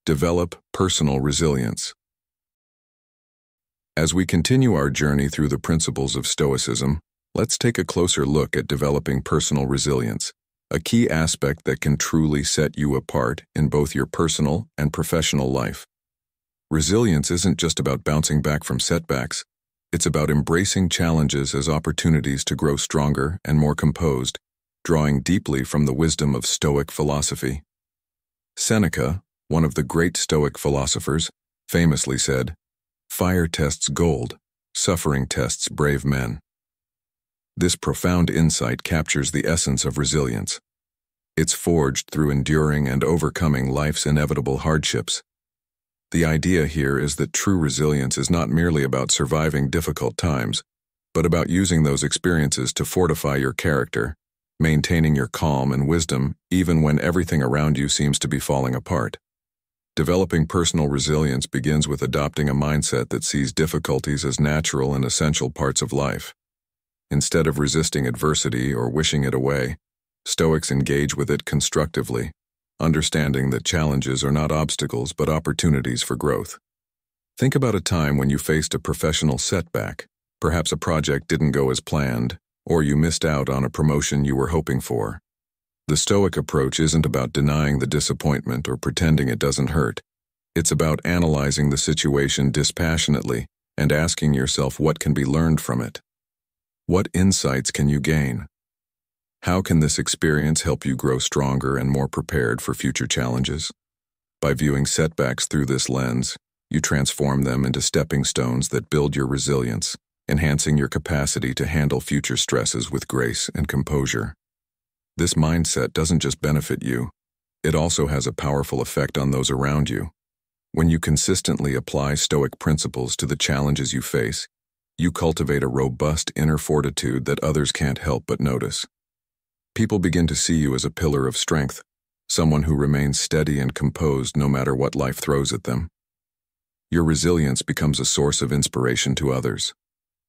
Develop personal resilience. As we continue our journey through the principles of Stoicism, let's take a closer look at developing personal resilience, a key aspect that can truly set you apart in both your personal and professional life. Resilience isn't just about bouncing back from setbacks, it's about embracing challenges as opportunities to grow stronger and more composed, drawing deeply from the wisdom of Stoic philosophy. Seneca, one of the great Stoic philosophers, famously said, "Fire tests gold, suffering tests brave men." This profound insight captures the essence of resilience. It's forged through enduring and overcoming life's inevitable hardships. The idea here is that true resilience is not merely about surviving difficult times, but about using those experiences to fortify your character, maintaining your calm and wisdom even when everything around you seems to be falling apart. Developing personal resilience begins with adopting a mindset that sees difficulties as natural and essential parts of life. Instead of resisting adversity or wishing it away, Stoics engage with it constructively, understanding that challenges are not obstacles but opportunities for growth. Think about a time when you faced a professional setback. Perhaps a project didn't go as planned, or you missed out on a promotion you were hoping for. The Stoic approach isn't about denying the disappointment or pretending it doesn't hurt. It's about analyzing the situation dispassionately and asking yourself what can be learned from it. What insights can you gain? How can this experience help you grow stronger and more prepared for future challenges? By viewing setbacks through this lens, you transform them into stepping stones that build your resilience, enhancing your capacity to handle future stresses with grace and composure. This mindset doesn't just benefit you, it also has a powerful effect on those around you. When you consistently apply Stoic principles to the challenges you face, you cultivate a robust inner fortitude that others can't help but notice. People begin to see you as a pillar of strength, someone who remains steady and composed no matter what life throws at them. Your resilience becomes a source of inspiration to others.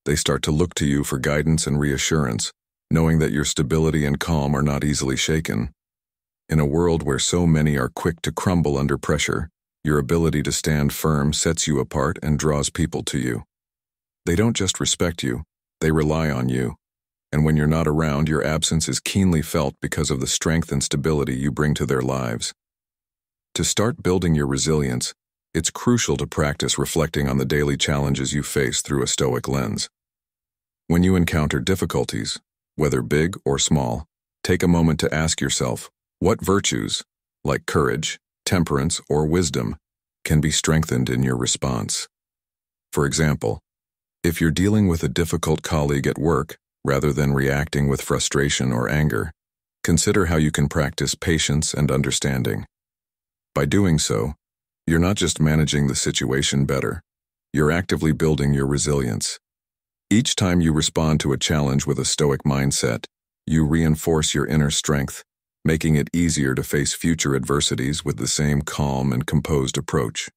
They start to look to you for guidance and reassurance, knowing that your stability and calm are not easily shaken. In a world where so many are quick to crumble under pressure, your ability to stand firm sets you apart and draws people to you. They don't just respect you, they rely on you. And when you're not around, your absence is keenly felt because of the strength and stability you bring to their lives. To start building your resilience, it's crucial to practice reflecting on the daily challenges you face through a Stoic lens. When you encounter difficulties, whether big or small, take a moment to ask yourself, what virtues, like courage, temperance, or wisdom, can be strengthened in your response? For example, if you're dealing with a difficult colleague at work, rather than reacting with frustration or anger, consider how you can practice patience and understanding. By doing so, you're not just managing the situation better, you're actively building your resilience. Each time you respond to a challenge with a Stoic mindset, you reinforce your inner strength, making it easier to face future adversities with the same calm and composed approach.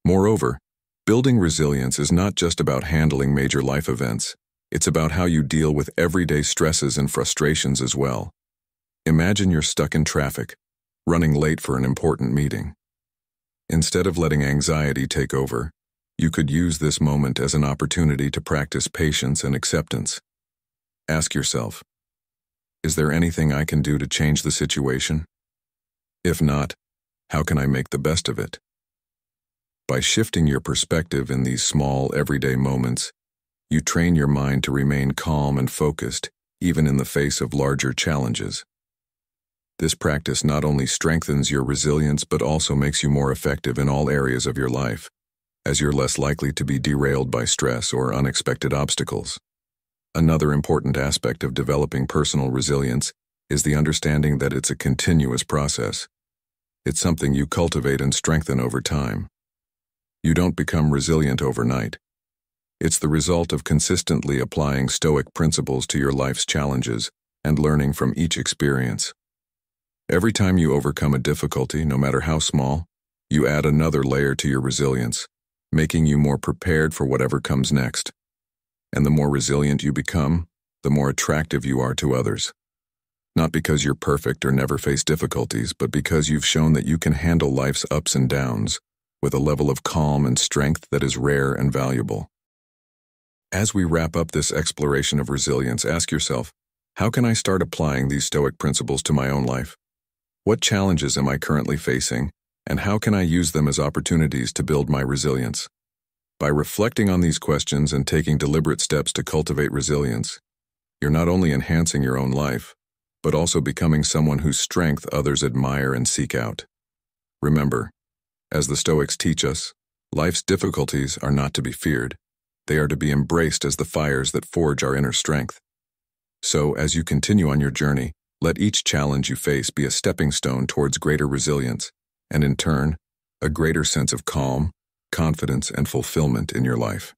Moreover, building resilience is not just about handling major life events, it's about how you deal with everyday stresses and frustrations as well. Imagine you're stuck in traffic, running late for an important meeting. Instead of letting anxiety take over, you could use this moment as an opportunity to practice patience and acceptance. Ask yourself, is there anything I can do to change the situation? If not, how can I make the best of it? By shifting your perspective in these small, everyday moments, you train your mind to remain calm and focused, even in the face of larger challenges. This practice not only strengthens your resilience but also makes you more effective in all areas of your life, as you're less likely to be derailed by stress or unexpected obstacles. Another important aspect of developing personal resilience is the understanding that it's a continuous process. It's something you cultivate and strengthen over time. You don't become resilient overnight. It's the result of consistently applying Stoic principles to your life's challenges and learning from each experience. Every time you overcome a difficulty, no matter how small, you add another layer to your resilience, making you more prepared for whatever comes next. And the more resilient you become, the more attractive you are to others. Not because you're perfect or never face difficulties, but because you've shown that you can handle life's ups and downs with a level of calm and strength that is rare and valuable. As we wrap up this exploration of resilience, ask yourself, how can I start applying these Stoic principles to my own life? What challenges am I currently facing, and how can I use them as opportunities to build my resilience? By reflecting on these questions and taking deliberate steps to cultivate resilience, you're not only enhancing your own life, but also becoming someone whose strength others admire and seek out. Remember, as the Stoics teach us, life's difficulties are not to be feared. They are to be embraced as the fires that forge our inner strength. So, as you continue on your journey, let each challenge you face be a stepping stone towards greater resilience, and in turn, a greater sense of calm, confidence, and fulfillment in your life.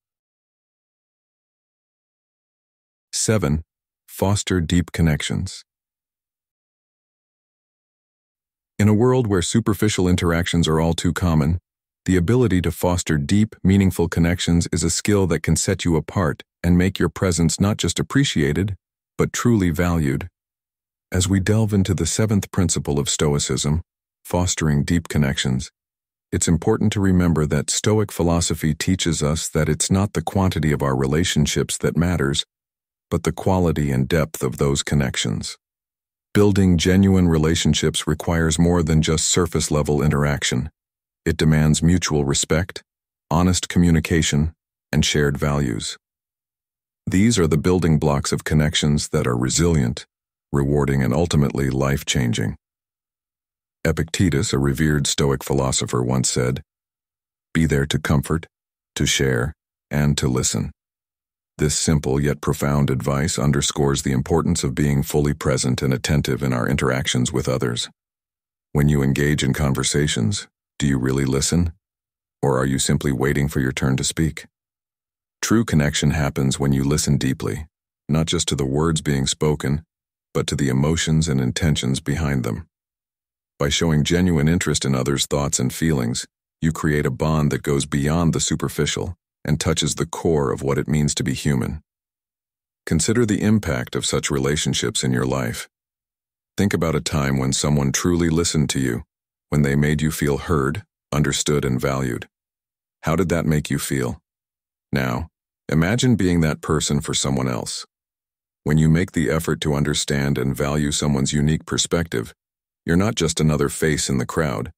7. Foster deep connections. In a world where superficial interactions are all too common, the ability to foster deep, meaningful connections is a skill that can set you apart and make your presence not just appreciated, but truly valued. As we delve into the 7th principle of Stoicism, fostering deep connections, it's important to remember that Stoic philosophy teaches us that it's not the quantity of our relationships that matters, but the quality and depth of those connections. Building genuine relationships requires more than just surface-level interaction. It demands mutual respect, honest communication, and shared values. These are the building blocks of connections that are resilient, rewarding, and ultimately life-changing. Epictetus, a revered Stoic philosopher, once said, "Be there to comfort, to share, and to listen." This simple yet profound advice underscores the importance of being fully present and attentive in our interactions with others. When you engage in conversations, do you really listen? Or are you simply waiting for your turn to speak? True connection happens when you listen deeply, not just to the words being spoken, but to the emotions and intentions behind them. By showing genuine interest in others' thoughts and feelings, you create a bond that goes beyond the superficial and touches the core of what it means to be human. Consider the impact of such relationships in your life. Think about a time when someone truly listened to you, when they made you feel heard, understood, and valued. How did that make you feel? Now, imagine being that person for someone else. When you make the effort to understand and value someone's unique perspective, you're not just another face in the crowd.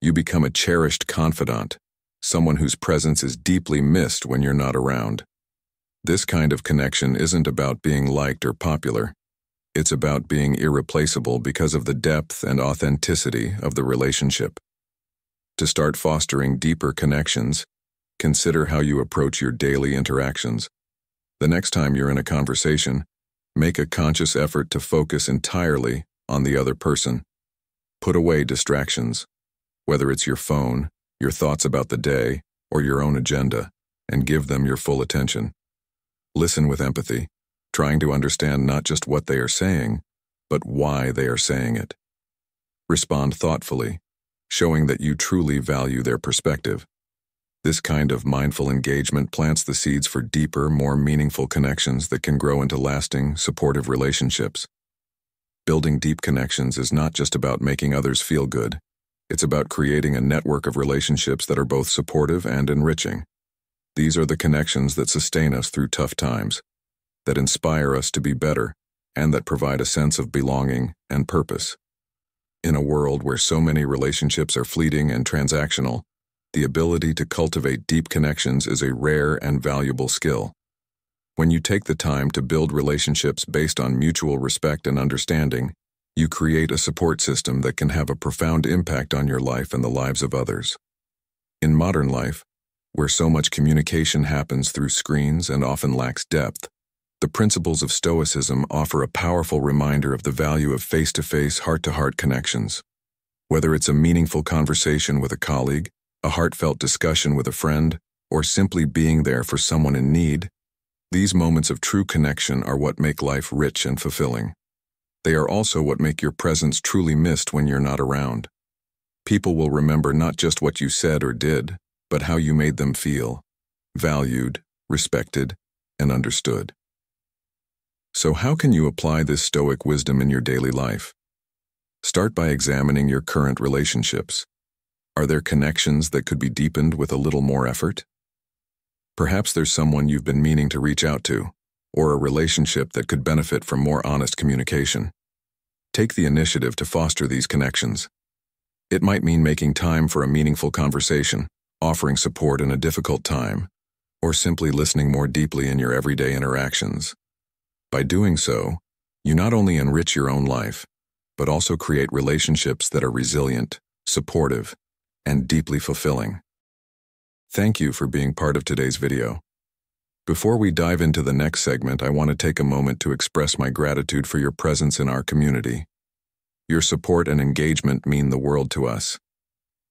You become a cherished confidant, someone whose presence is deeply missed when you're not around. This kind of connection isn't about being liked or popular. It's about being irreplaceable because of the depth and authenticity of the relationship. To start fostering deeper connections, consider how you approach your daily interactions. The next time you're in a conversation, make a conscious effort to focus entirely on the other person. Put away distractions, whether it's your phone, your thoughts about the day, or your own agenda, and give them your full attention. Listen with empathy, trying to understand not just what they are saying, but why they are saying it. Respond thoughtfully, showing that you truly value their perspective. This kind of mindful engagement plants the seeds for deeper, more meaningful connections that can grow into lasting, supportive relationships. Building deep connections is not just about making others feel good. It's about creating a network of relationships that are both supportive and enriching. These are the connections that sustain us through tough times, that inspire us to be better, and that provide a sense of belonging and purpose. In a world where so many relationships are fleeting and transactional, the ability to cultivate deep connections is a rare and valuable skill. When you take the time to build relationships based on mutual respect and understanding, you create a support system that can have a profound impact on your life and the lives of others. In modern life, where so much communication happens through screens and often lacks depth, the principles of Stoicism offer a powerful reminder of the value of face-to-face, heart-to-heart connections. Whether it's a meaningful conversation with a colleague, a heartfelt discussion with a friend, or simply being there for someone in need, these moments of true connection are what make life rich and fulfilling. They are also what make your presence truly missed when you're not around. People will remember not just what you said or did, but how you made them feel, valued, respected, and understood. So how can you apply this Stoic wisdom in your daily life? Start by examining your current relationships. Are there connections that could be deepened with a little more effort? Perhaps there's someone you've been meaning to reach out to, or a relationship that could benefit from more honest communication. Take the initiative to foster these connections. It might mean making time for a meaningful conversation, offering support in a difficult time, or simply listening more deeply in your everyday interactions. By doing so, you not only enrich your own life, but also create relationships that are resilient, supportive, and deeply fulfilling. Thank you for being part of today's video. Before we dive into the next segment, I want to take a moment to express my gratitude for your presence in our community. Your support and engagement mean the world to us.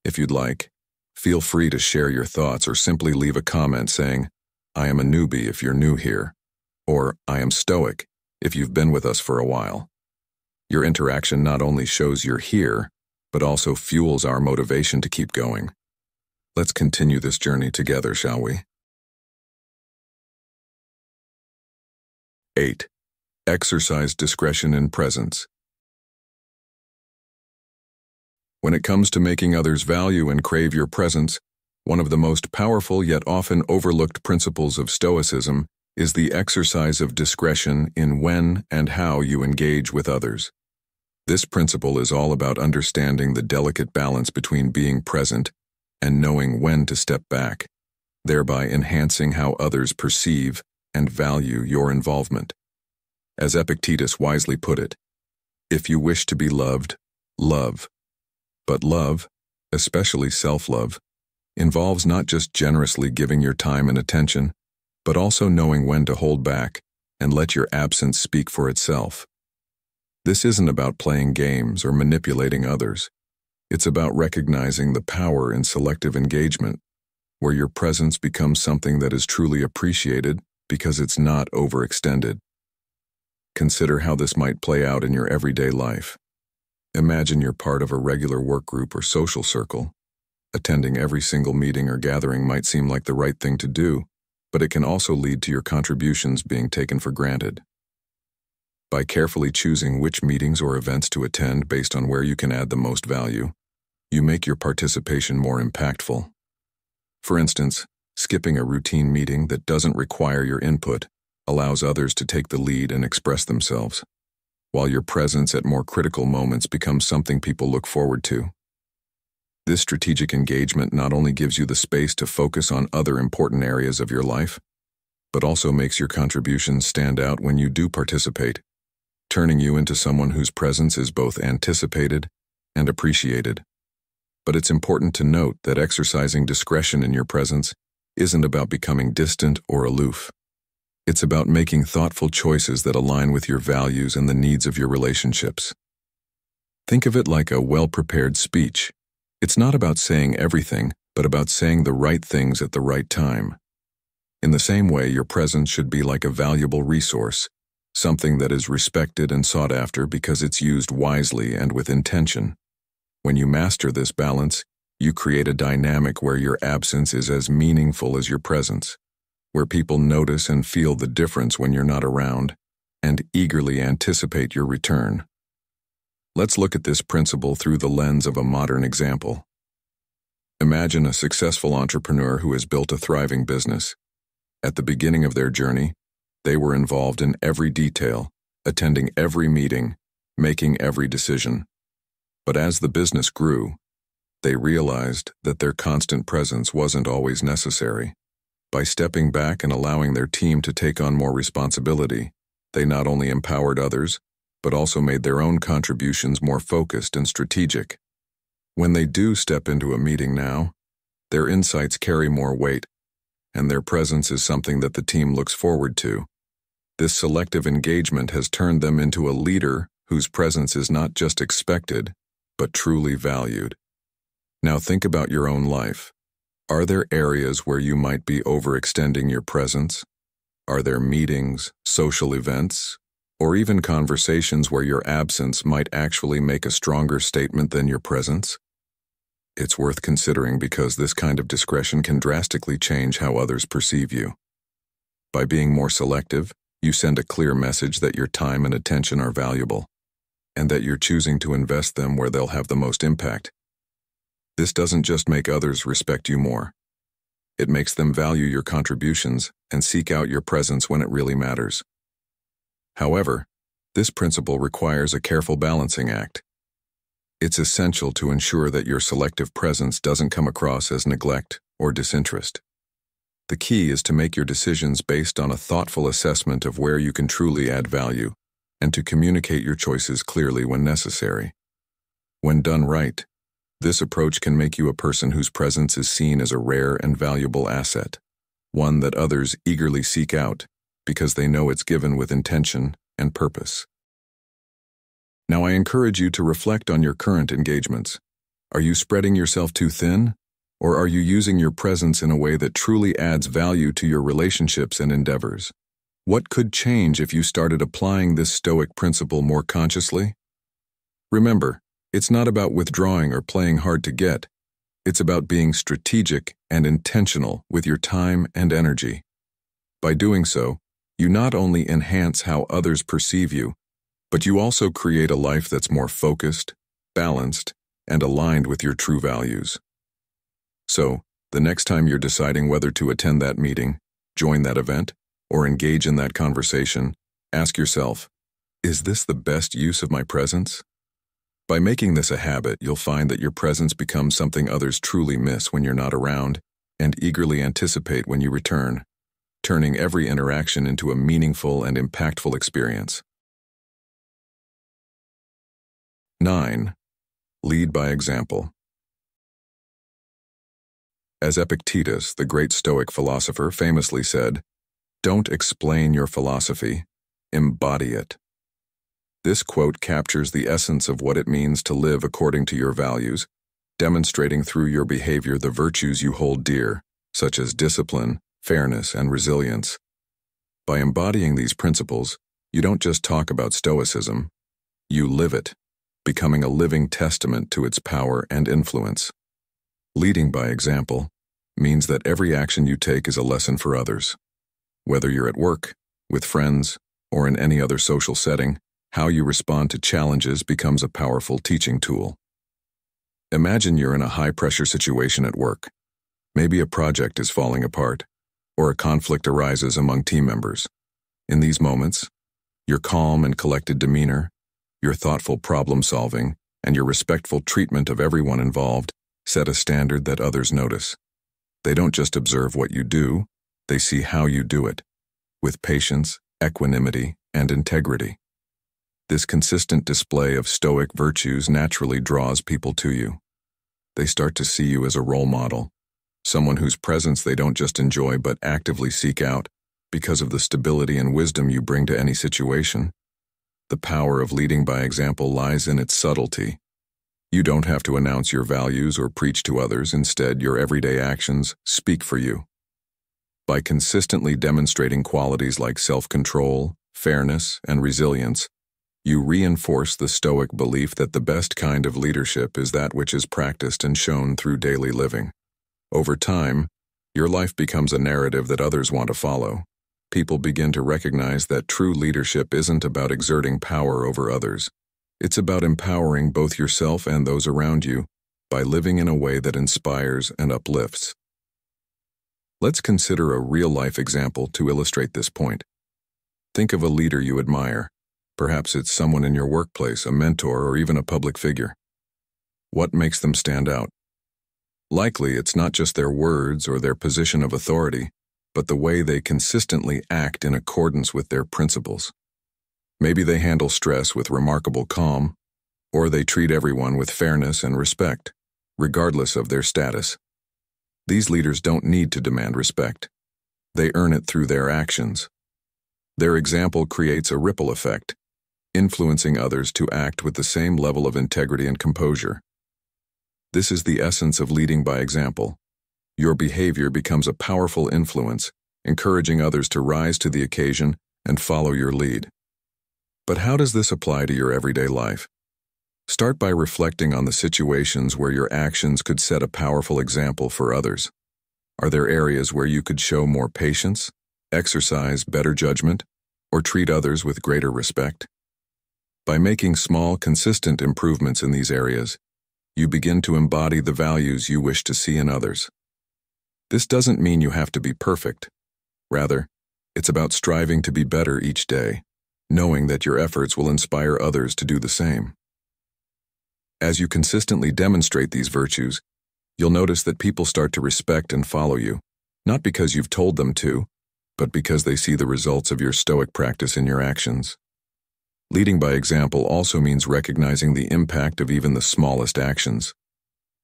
If you'd like, feel free to share your thoughts or simply leave a comment saying, "I am a newbie" if you're new here, or "I am Stoic" if you've been with us for a while. Your interaction not only shows you're here, but also fuels our motivation to keep going. Let's continue this journey together, shall we? 8. Exercise discretion in presence. When it comes to making others value and crave your presence, one of the most powerful yet often overlooked principles of Stoicism is the exercise of discretion in when and how you engage with others. This principle is all about understanding the delicate balance between being present and knowing when to step back. thereby enhancing how others perceive and value your involvement. As Epictetus wisely put it, if you wish to be loved, love. But love, especially self-love, involves not just generously giving your time and attention, but also knowing when to hold back and let your absence speak for itself. This isn't about playing games or manipulating others. It's about recognizing the power in selective engagement, where your presence becomes something that is truly appreciated because it's not overextended. Consider how this might play out in your everyday life. Imagine you're part of a regular work group or social circle. Attending every single meeting or gathering might seem like the right thing to do, but it can also lead to your contributions being taken for granted. By carefully choosing which meetings or events to attend based on where you can add the most value, you make your participation more impactful. For instance, skipping a routine meeting that doesn't require your input allows others to take the lead and express themselves, while your presence at more critical moments becomes something people look forward to. This strategic engagement not only gives you the space to focus on other important areas of your life, but also makes your contributions stand out when you do participate, turning you into someone whose presence is both anticipated and appreciated. But it's important to note that exercising discretion in your presence isn't about becoming distant or aloof. It's about making thoughtful choices that align with your values and the needs of your relationships. Think of it like a well-prepared speech. It's not about saying everything, but about saying the right things at the right time. In the same way, your presence should be like a valuable resource, something that is respected and sought after because it's used wisely and with intention. When you master this balance, you create a dynamic where your absence is as meaningful as your presence, where people notice and feel the difference when you're not around, and eagerly anticipate your return. Let's look at this principle through the lens of a modern example. Imagine a successful entrepreneur who has built a thriving business. At the beginning of their journey, they were involved in every detail, attending every meeting, making every decision. But as the business grew, they realized that their constant presence wasn't always necessary. By stepping back and allowing their team to take on more responsibility, they not only empowered others, but also made their own contributions more focused and strategic. When they do step into a meeting now, their insights carry more weight, and their presence is something that the team looks forward to. This selective engagement has turned them into a leader whose presence is not just expected, but truly valued. Now think about your own life. Are there areas where you might be overextending your presence? Are there meetings, social events, or even conversations where your absence might actually make a stronger statement than your presence? It's worth considering because this kind of discretion can drastically change how others perceive you. By being more selective, you send a clear message that your time and attention are valuable, and that you're choosing to invest them where they'll have the most impact. This doesn't just make others respect you more. It makes them value your contributions and seek out your presence when it really matters. However, this principle requires a careful balancing act. It's essential to ensure that your selective presence doesn't come across as neglect or disinterest. The key is to make your decisions based on a thoughtful assessment of where you can truly add value, and to communicate your choices clearly when necessary. When done right, this approach can make you a person whose presence is seen as a rare and valuable asset, one that others eagerly seek out because they know it's given with intention and purpose. Now I encourage you to reflect on your current engagements. Are you spreading yourself too thin? Or are you using your presence in a way that truly adds value to your relationships and endeavors? What could change if you started applying this Stoic principle more consciously? Remember, it's not about withdrawing or playing hard to get. It's about being strategic and intentional with your time and energy. By doing so, you not only enhance how others perceive you, but you also create a life that's more focused, balanced, and aligned with your true values. So, the next time you're deciding whether to attend that meeting, join that event, or engage in that conversation, ask yourself, is this the best use of my presence? By making this a habit, you'll find that your presence becomes something others truly miss when you're not around, and eagerly anticipate when you return, turning every interaction into a meaningful and impactful experience. 9. Lead by example. As Epictetus, the great Stoic philosopher, famously said, "Don't explain your philosophy, embody it." This quote captures the essence of what it means to live according to your values, demonstrating through your behavior the virtues you hold dear, such as discipline, fairness, and resilience. By embodying these principles, you don't just talk about Stoicism, you live it, becoming a living testament to its power and influence. Leading by example means that every action you take is a lesson for others. Whether you're at work, with friends, or in any other social setting, how you respond to challenges becomes a powerful teaching tool. Imagine you're in a high-pressure situation at work. Maybe a project is falling apart, or a conflict arises among team members. In these moments, your calm and collected demeanor, your thoughtful problem-solving, and your respectful treatment of everyone involved set a standard that others notice. They don't just observe what you do, they see how you do it, with patience, equanimity, and integrity. This consistent display of Stoic virtues naturally draws people to you. They start to see you as a role model, someone whose presence they don't just enjoy but actively seek out because of the stability and wisdom you bring to any situation. The power of leading by example lies in its subtlety. You don't have to announce your values or preach to others. Instead, your everyday actions speak for you. By consistently demonstrating qualities like self-control, fairness, and resilience, you reinforce the Stoic belief that the best kind of leadership is that which is practiced and shown through daily living. Over time, your life becomes a narrative that others want to follow. People begin to recognize that true leadership isn't about exerting power over others. It's about empowering both yourself and those around you by living in a way that inspires and uplifts. Let's consider a real-life example to illustrate this point. Think of a leader you admire. Perhaps it's someone in your workplace, a mentor, or even a public figure. What makes them stand out? Likely, it's not just their words or their position of authority, but the way they consistently act in accordance with their principles. Maybe they handle stress with remarkable calm, or they treat everyone with fairness and respect, regardless of their status. These leaders don't need to demand respect. They earn it through their actions. Their example creates a ripple effect, influencing others to act with the same level of integrity and composure. This is the essence of leading by example. Your behavior becomes a powerful influence, encouraging others to rise to the occasion and follow your lead. But how does this apply to your everyday life? Start by reflecting on the situations where your actions could set a powerful example for others. Are there areas where you could show more patience, exercise better judgment, or treat others with greater respect? By making small, consistent improvements in these areas, you begin to embody the values you wish to see in others. This doesn't mean you have to be perfect. Rather, it's about striving to be better each day, knowing that your efforts will inspire others to do the same. As you consistently demonstrate these virtues, you'll notice that people start to respect and follow you, not because you've told them to, but because they see the results of your Stoic practice in your actions. Leading by example also means recognizing the impact of even the smallest actions.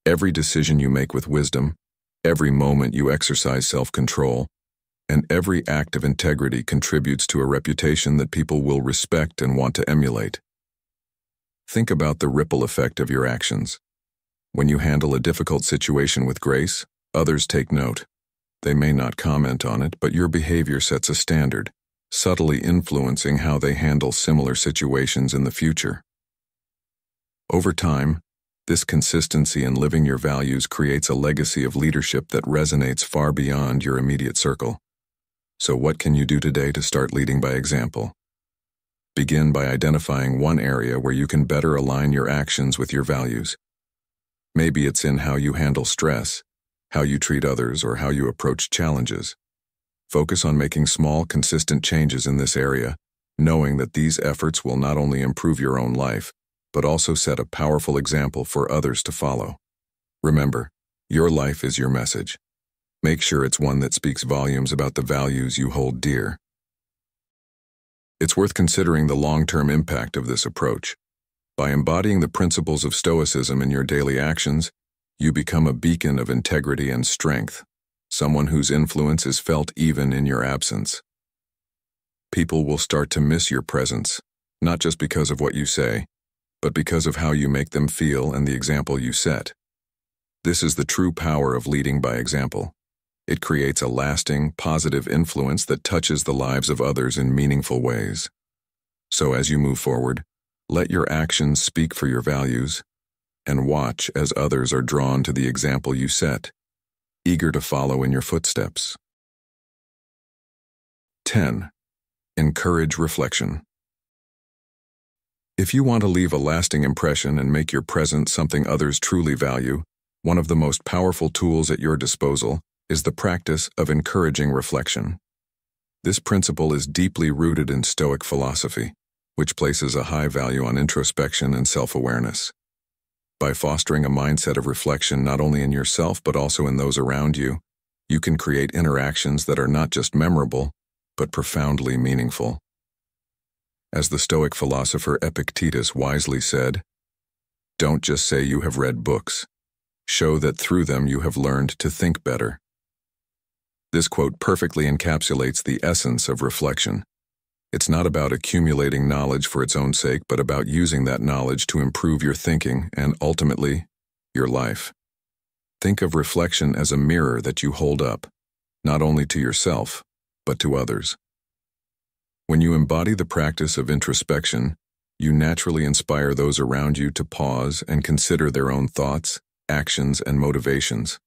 Every decision you make with wisdom, every moment you exercise self-control, and every act of integrity contributes to a reputation that people will respect and want to emulate. Think about the ripple effect of your actions. When you handle a difficult situation with grace, others take note. They may not comment on it, but your behavior sets a standard, subtly influencing how they handle similar situations in the future. Over time, this consistency in living your values creates a legacy of leadership that resonates far beyond your immediate circle. So what can you do today to start leading by example? Begin by identifying one area where you can better align your actions with your values. Maybe it's in how you handle stress, how you treat others, or how you approach challenges. Focus on making small, consistent changes in this area, knowing that these efforts will not only improve your own life, but also set a powerful example for others to follow. Remember, your life is your message. Make sure it's one that speaks volumes about the values you hold dear. It's worth considering the long-term impact of this approach. By embodying the principles of Stoicism in your daily actions, you become a beacon of integrity and strength, someone whose influence is felt even in your absence. People will start to miss your presence, not just because of what you say, but because of how you make them feel and the example you set. This is the true power of leading by example. It creates a lasting, positive influence that touches the lives of others in meaningful ways. So as you move forward, let your actions speak for your values, and watch as others are drawn to the example you set, eager to follow in your footsteps. 10. Encourage reflection. If you want to leave a lasting impression and make your presence something others truly value, one of the most powerful tools at your disposal is the practice of encouraging reflection. This principle is deeply rooted in Stoic philosophy, which places a high value on introspection and self-awareness. By fostering a mindset of reflection not only in yourself but also in those around you, you can create interactions that are not just memorable, but profoundly meaningful. As the Stoic philosopher Epictetus wisely said, "Don't just say you have read books. Show that through them you have learned to think better." This quote perfectly encapsulates the essence of reflection. It's not about accumulating knowledge for its own sake, but about using that knowledge to improve your thinking and, ultimately, your life. Think of reflection as a mirror that you hold up, not only to yourself, but to others. When you embody the practice of introspection, you naturally inspire those around you to pause and consider their own thoughts, actions, and motivations.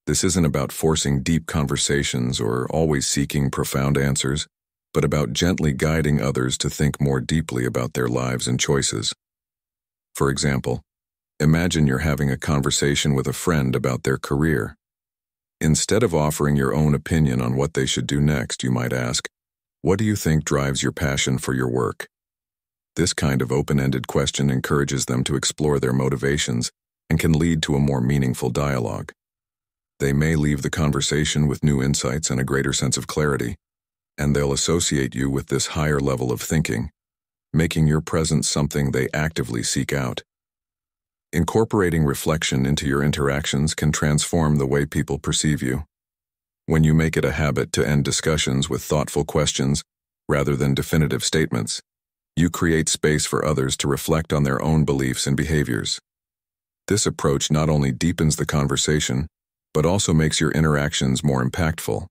This isn't about forcing deep conversations or always seeking profound answers, but about gently guiding others to think more deeply about their lives and choices. For example, imagine you're having a conversation with a friend about their career. Instead of offering your own opinion on what they should do next, you might ask, "What do you think drives your passion for your work?" This kind of open-ended question encourages them to explore their motivations and can lead to a more meaningful dialogue. They may leave the conversation with new insights and a greater sense of clarity, and they'll associate you with this higher level of thinking, making your presence something they actively seek out. Incorporating reflection into your interactions can transform the way people perceive you. When you make it a habit to end discussions with thoughtful questions rather than definitive statements, you create space for others to reflect on their own beliefs and behaviors. This approach not only deepens the conversation, but also makes your interactions more impactful.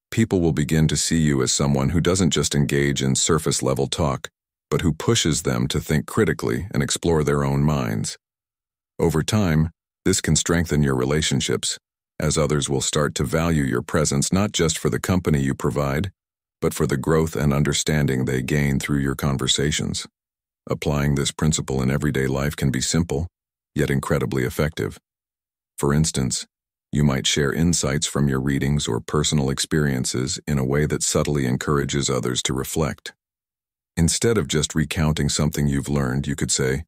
People will begin to see you as someone who doesn't just engage in surface-level talk, but who pushes them to think critically and explore their own minds. Over time, this can strengthen your relationships, as others will start to value your presence not just for the company you provide, but for the growth and understanding they gain through your conversations. Applying this principle in everyday life can be simple, yet incredibly effective. For instance, you might share insights from your readings or personal experiences in a way that subtly encourages others to reflect. Instead of just recounting something you've learned, you could say,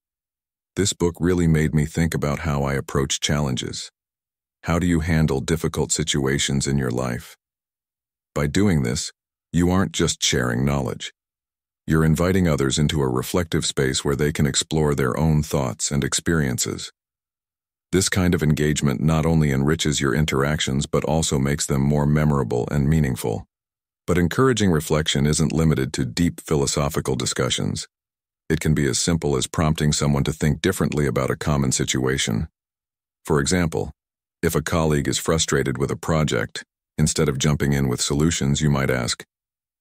"This book really made me think about how I approach challenges. How do you handle difficult situations in your life?" By doing this, you aren't just sharing knowledge. You're inviting others into a reflective space where they can explore their own thoughts and experiences. This kind of engagement not only enriches your interactions but also makes them more memorable and meaningful. But encouraging reflection isn't limited to deep philosophical discussions. It can be as simple as prompting someone to think differently about a common situation. For example, if a colleague is frustrated with a project, instead of jumping in with solutions, you might ask,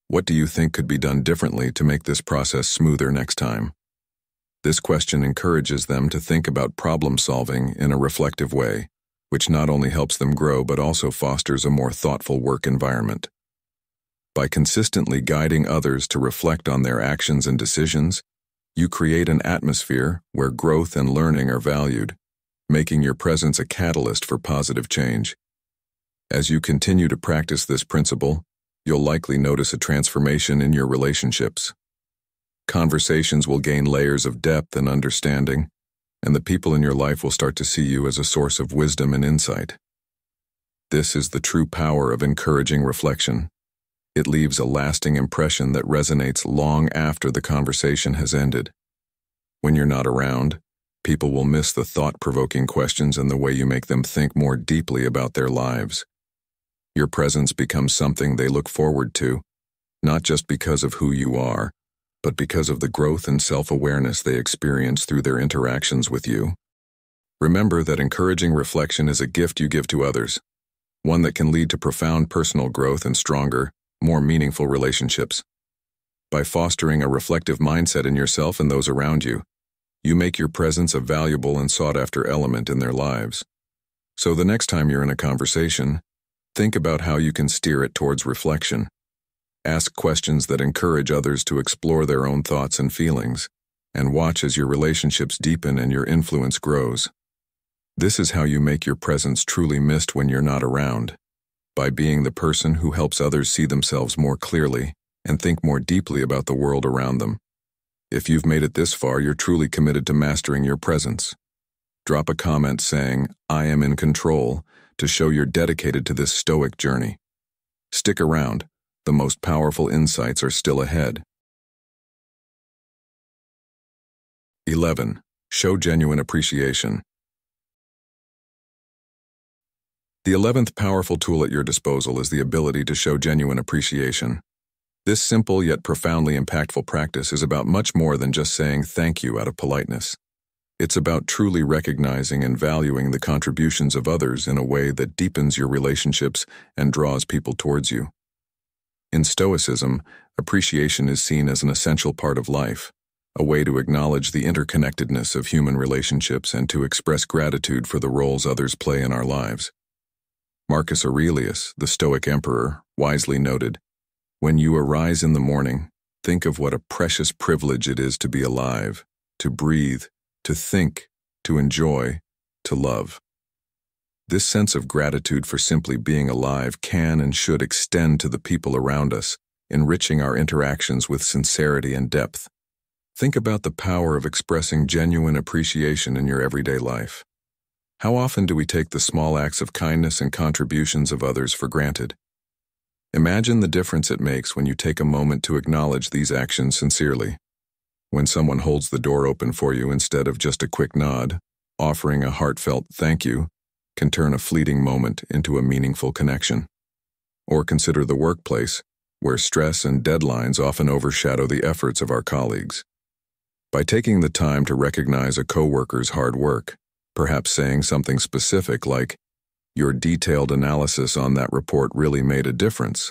"What do you think could be done differently to make this process smoother next time?" This question encourages them to think about problem-solving in a reflective way, which not only helps them grow but also fosters a more thoughtful work environment. By consistently guiding others to reflect on their actions and decisions, you create an atmosphere where growth and learning are valued, making your presence a catalyst for positive change. As you continue to practice this principle, you'll likely notice a transformation in your relationships. Conversations will gain layers of depth and understanding, and the people in your life will start to see you as a source of wisdom and insight. This is the true power of encouraging reflection. It leaves a lasting impression that resonates long after the conversation has ended. When you're not around, people will miss the thought-provoking questions and the way you make them think more deeply about their lives. Your presence becomes something they look forward to, not just because of who you are, but because of the growth and self-awareness they experience through their interactions with you. Remember that encouraging reflection is a gift you give to others, one that can lead to profound personal growth and stronger, more meaningful relationships. By fostering a reflective mindset in yourself and those around you, you make your presence a valuable and sought-after element in their lives. So the next time you're in a conversation, think about how you can steer it towards reflection. Ask questions that encourage others to explore their own thoughts and feelings, and watch as your relationships deepen and your influence grows. This is how you make your presence truly missed when you're not around, by being the person who helps others see themselves more clearly and think more deeply about the world around them. If you've made it this far, you're truly committed to mastering your presence. Drop a comment saying, "I am in control," to show you're dedicated to this Stoic journey. Stick around. The most powerful insights are still ahead. 11. Show genuine appreciation. The 11th powerful tool at your disposal is the ability to show genuine appreciation. This simple yet profoundly impactful practice is about much more than just saying thank you out of politeness. It's about truly recognizing and valuing the contributions of others in a way that deepens your relationships and draws people towards you. In Stoicism, appreciation is seen as an essential part of life, a way to acknowledge the interconnectedness of human relationships and to express gratitude for the roles others play in our lives. Marcus Aurelius, the Stoic emperor, wisely noted, "When you arise in the morning, think of what a precious privilege it is to be alive, to breathe, to think, to enjoy, to love." This sense of gratitude for simply being alive can and should extend to the people around us, enriching our interactions with sincerity and depth. Think about the power of expressing genuine appreciation in your everyday life. How often do we take the small acts of kindness and contributions of others for granted? Imagine the difference it makes when you take a moment to acknowledge these actions sincerely. When someone holds the door open for you instead of just a quick nod, offering a heartfelt thank you can turn a fleeting moment into a meaningful connection. Or consider the workplace, where stress and deadlines often overshadow the efforts of our colleagues. By taking the time to recognize a coworker's hard work, perhaps saying something specific like, "Your detailed analysis on that report really made a difference,"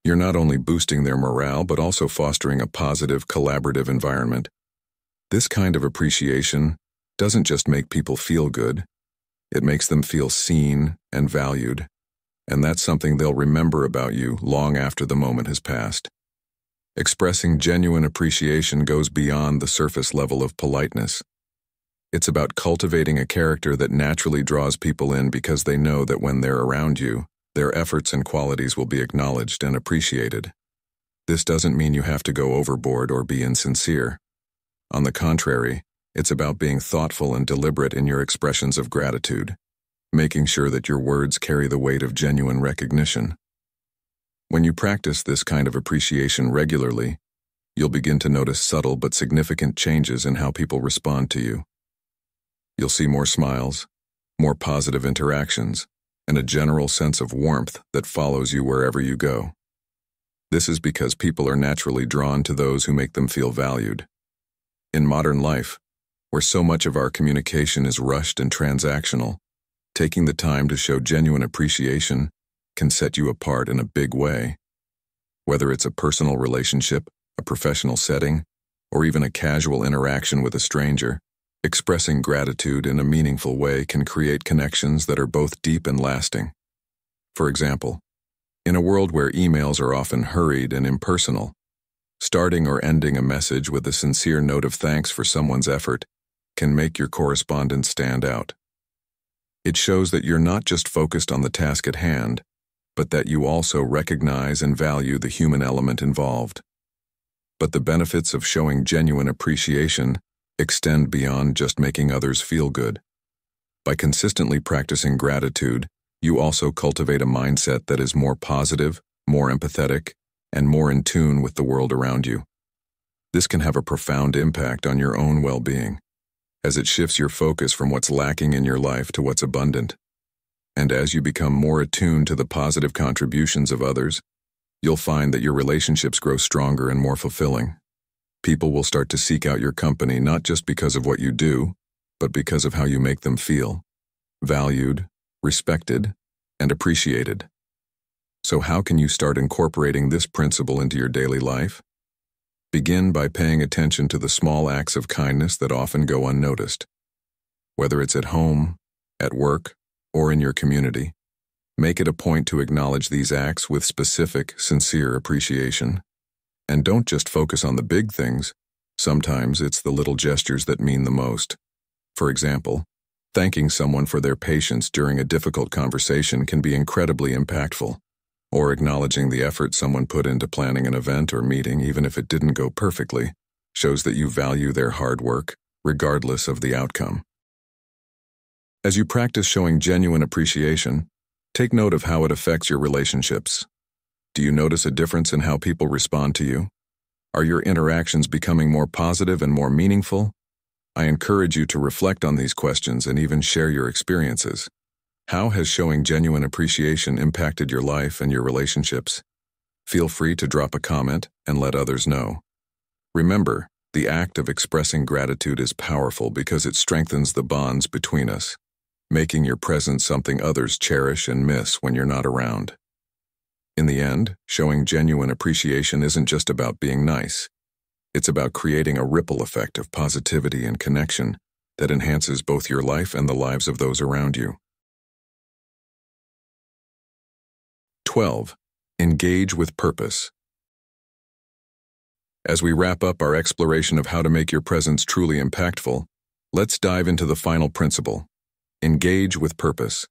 you're not only boosting their morale but also fostering a positive, collaborative environment. This kind of appreciation doesn't just make people feel good, it makes them feel seen and valued, and that's something they'll remember about you long after the moment has passed. Expressing genuine appreciation goes beyond the surface level of politeness. It's about cultivating a character that naturally draws people in because they know that when they're around you, their efforts and qualities will be acknowledged and appreciated. This doesn't mean you have to go overboard or be insincere. On the contrary, it's about being thoughtful and deliberate in your expressions of gratitude, making sure that your words carry the weight of genuine recognition. When you practice this kind of appreciation regularly, you'll begin to notice subtle but significant changes in how people respond to you. You'll see more smiles, more positive interactions, and a general sense of warmth that follows you wherever you go. This is because people are naturally drawn to those who make them feel valued. In modern life, where so much of our communication is rushed and transactional, taking the time to show genuine appreciation can set you apart in a big way. Whether it's a personal relationship, a professional setting, or even a casual interaction with a stranger, expressing gratitude in a meaningful way can create connections that are both deep and lasting. For example, in a world where emails are often hurried and impersonal, starting or ending a message with a sincere note of thanks for someone's effort can make your correspondence stand out. It shows that you're not just focused on the task at hand, but that you also recognize and value the human element involved. But the benefits of showing genuine appreciation extend beyond just making others feel good. By consistently practicing gratitude, You also cultivate a mindset that is more positive, more empathetic, and more in tune with the world around you. This can have a profound impact on your own well-being, as it shifts your focus from what's lacking in your life to what's abundant. And as you become more attuned to the positive contributions of others, you'll find that your relationships grow stronger and more fulfilling. People will start to seek out your company not just because of what you do, but because of how you make them feel valued, respected, and appreciated. So how can you start incorporating this principle into your daily life? Begin by paying attention to the small acts of kindness that often go unnoticed. Whether it's at home, at work, or in your community, make it a point to acknowledge these acts with specific, sincere appreciation. And don't just focus on the big things. Sometimes it's the little gestures that mean the most. For example, thanking someone for their patience during a difficult conversation can be incredibly impactful, or acknowledging the effort someone put into planning an event or meeting, even if it didn't go perfectly, shows that you value their hard work, regardless of the outcome. As you practice showing genuine appreciation, take note of how it affects your relationships. Do you notice a difference in how people respond to you? Are your interactions becoming more positive and more meaningful? I encourage you to reflect on these questions and even share your experiences. How has showing genuine appreciation impacted your life and your relationships? Feel free to drop a comment and let others know. Remember, the act of expressing gratitude is powerful because it strengthens the bonds between us, making your presence something others cherish and miss when you're not around. In the end, showing genuine appreciation isn't just about being nice. It's about creating a ripple effect of positivity and connection that enhances both your life and the lives of those around you. 12. Engage with purpose. As we wrap up our exploration of how to make your presence truly impactful, let's dive into the final principle: engage with purpose.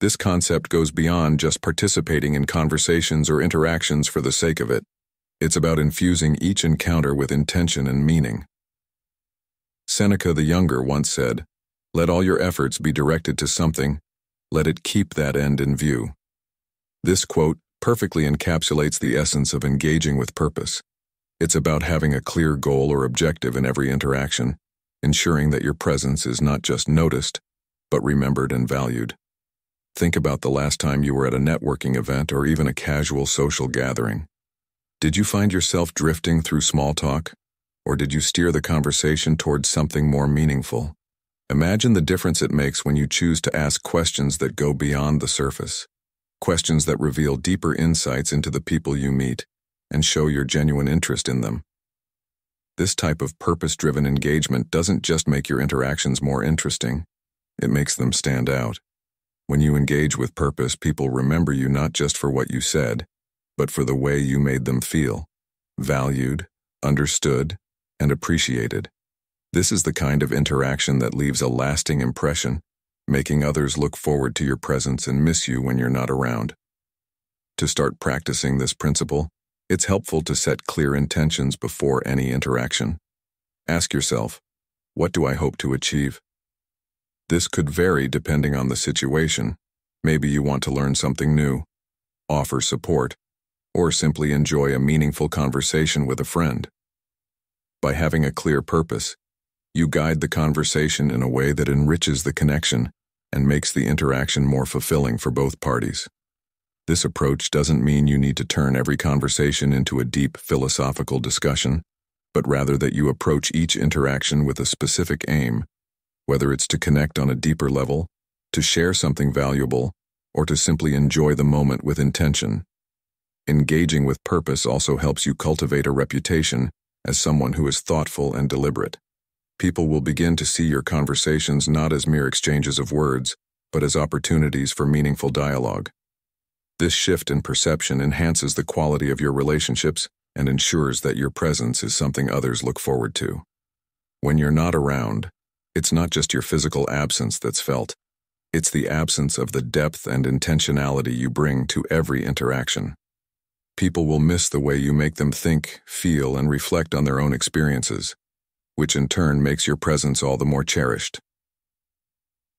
This concept goes beyond just participating in conversations or interactions for the sake of it. It's about infusing each encounter with intention and meaning. Seneca the Younger once said, "Let all your efforts be directed to something. Let it keep that end in view." This quote perfectly encapsulates the essence of engaging with purpose. It's about having a clear goal or objective in every interaction, ensuring that your presence is not just noticed, but remembered and valued. Think about the last time you were at a networking event or even a casual social gathering. Did you find yourself drifting through small talk, or did you steer the conversation towards something more meaningful? Imagine the difference it makes when you choose to ask questions that go beyond the surface, questions that reveal deeper insights into the people you meet and show your genuine interest in them. This type of purpose-driven engagement doesn't just make your interactions more interesting, it makes them stand out. When you engage with purpose, people remember you not just for what you said, but for the way you made them feel, valued, understood, and appreciated. This is the kind of interaction that leaves a lasting impression, making others look forward to your presence and miss you when you're not around. To start practicing this principle, it's helpful to set clear intentions before any interaction. Ask yourself, what do I hope to achieve? This could vary depending on the situation. Maybe you want to learn something new, offer support, or simply enjoy a meaningful conversation with a friend. By having a clear purpose, you guide the conversation in a way that enriches the connection and makes the interaction more fulfilling for both parties. This approach doesn't mean you need to turn every conversation into a deep philosophical discussion, but rather that you approach each interaction with a specific aim, whether it's to connect on a deeper level, to share something valuable, or to simply enjoy the moment with intention. Engaging with purpose also helps you cultivate a reputation as someone who is thoughtful and deliberate. People will begin to see your conversations not as mere exchanges of words, but as opportunities for meaningful dialogue. This shift in perception enhances the quality of your relationships and ensures that your presence is something others look forward to. When you're not around, it's not just your physical absence that's felt. It's the absence of the depth and intentionality you bring to every interaction. People will miss the way you make them think, feel, and reflect on their own experiences, which in turn makes your presence all the more cherished.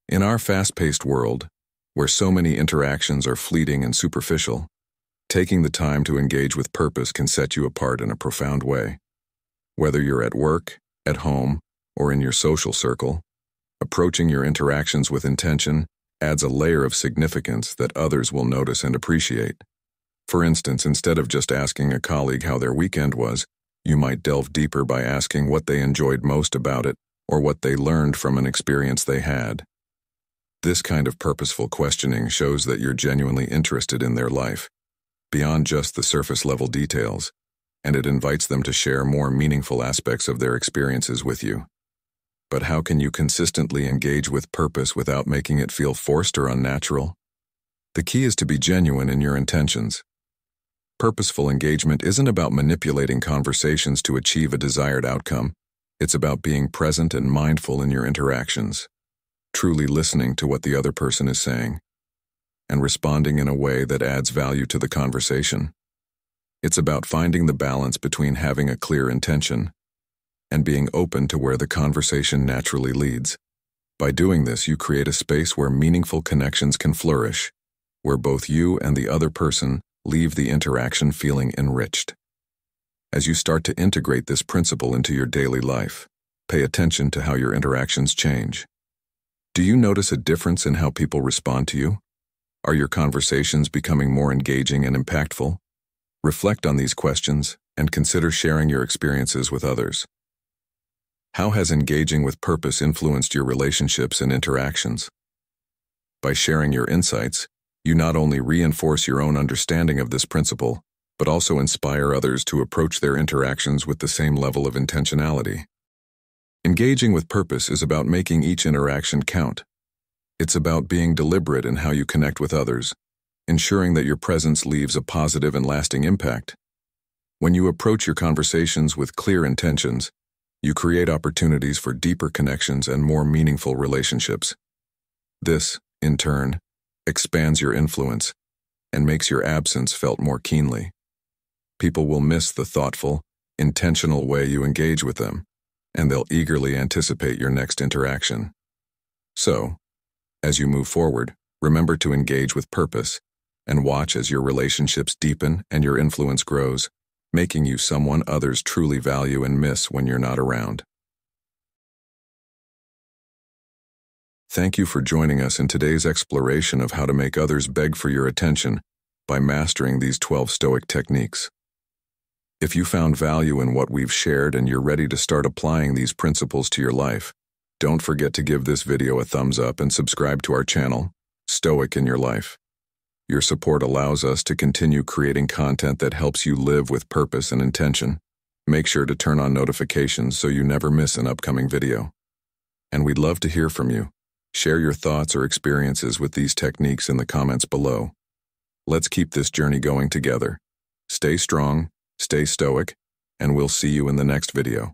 In our fast-paced world, where so many interactions are fleeting and superficial, taking the time to engage with purpose can set you apart in a profound way. Whether you're at work, at home, or in your social circle, approaching your interactions with intention adds a layer of significance that others will notice and appreciate. For instance, instead of just asking a colleague how their weekend was, you might delve deeper by asking what they enjoyed most about it or what they learned from an experience they had. This kind of purposeful questioning shows that you're genuinely interested in their life, beyond just the surface-level details, and it invites them to share more meaningful aspects of their experiences with you. But how can you consistently engage with purpose without making it feel forced or unnatural? The key is to be genuine in your intentions. Purposeful engagement isn't about manipulating conversations to achieve a desired outcome. It's about being present and mindful in your interactions, truly listening to what the other person is saying, and responding in a way that adds value to the conversation. It's about finding the balance between having a clear intention and being open to where the conversation naturally leads. By doing this, you create a space where meaningful connections can flourish, where both you and the other person leave the interaction feeling enriched. As you start to integrate this principle into your daily life, pay attention to how your interactions change. Do you notice a difference in how people respond to you? Are your conversations becoming more engaging and impactful? Reflect on these questions and consider sharing your experiences with others. How has engaging with purpose influenced your relationships and interactions? By sharing your insights, you not only reinforce your own understanding of this principle, but also inspire others to approach their interactions with the same level of intentionality. Engaging with purpose is about making each interaction count. It's about being deliberate in how you connect with others, ensuring that your presence leaves a positive and lasting impact. When you approach your conversations with clear intentions, you create opportunities for deeper connections and more meaningful relationships. This, in turn, expands your influence and makes your absence felt more keenly. People will miss the thoughtful, intentional way you engage with them, and they'll eagerly anticipate your next interaction. So, as you move forward, remember to engage with purpose and watch as your relationships deepen and your influence grows, making you someone others truly value and miss when you're not around. Thank you for joining us in today's exploration of how to make others beg for your attention by mastering these 12 Stoic techniques. If you found value in what we've shared and you're ready to start applying these principles to your life, don't forget to give this video a thumbs up and subscribe to our channel, Stoic in Your Life. Your support allows us to continue creating content that helps you live with purpose and intention. Make sure to turn on notifications so you never miss an upcoming video. And we'd love to hear from you. Share your thoughts or experiences with these techniques in the comments below. Let's keep this journey going together. Stay strong, stay stoic, and we'll see you in the next video.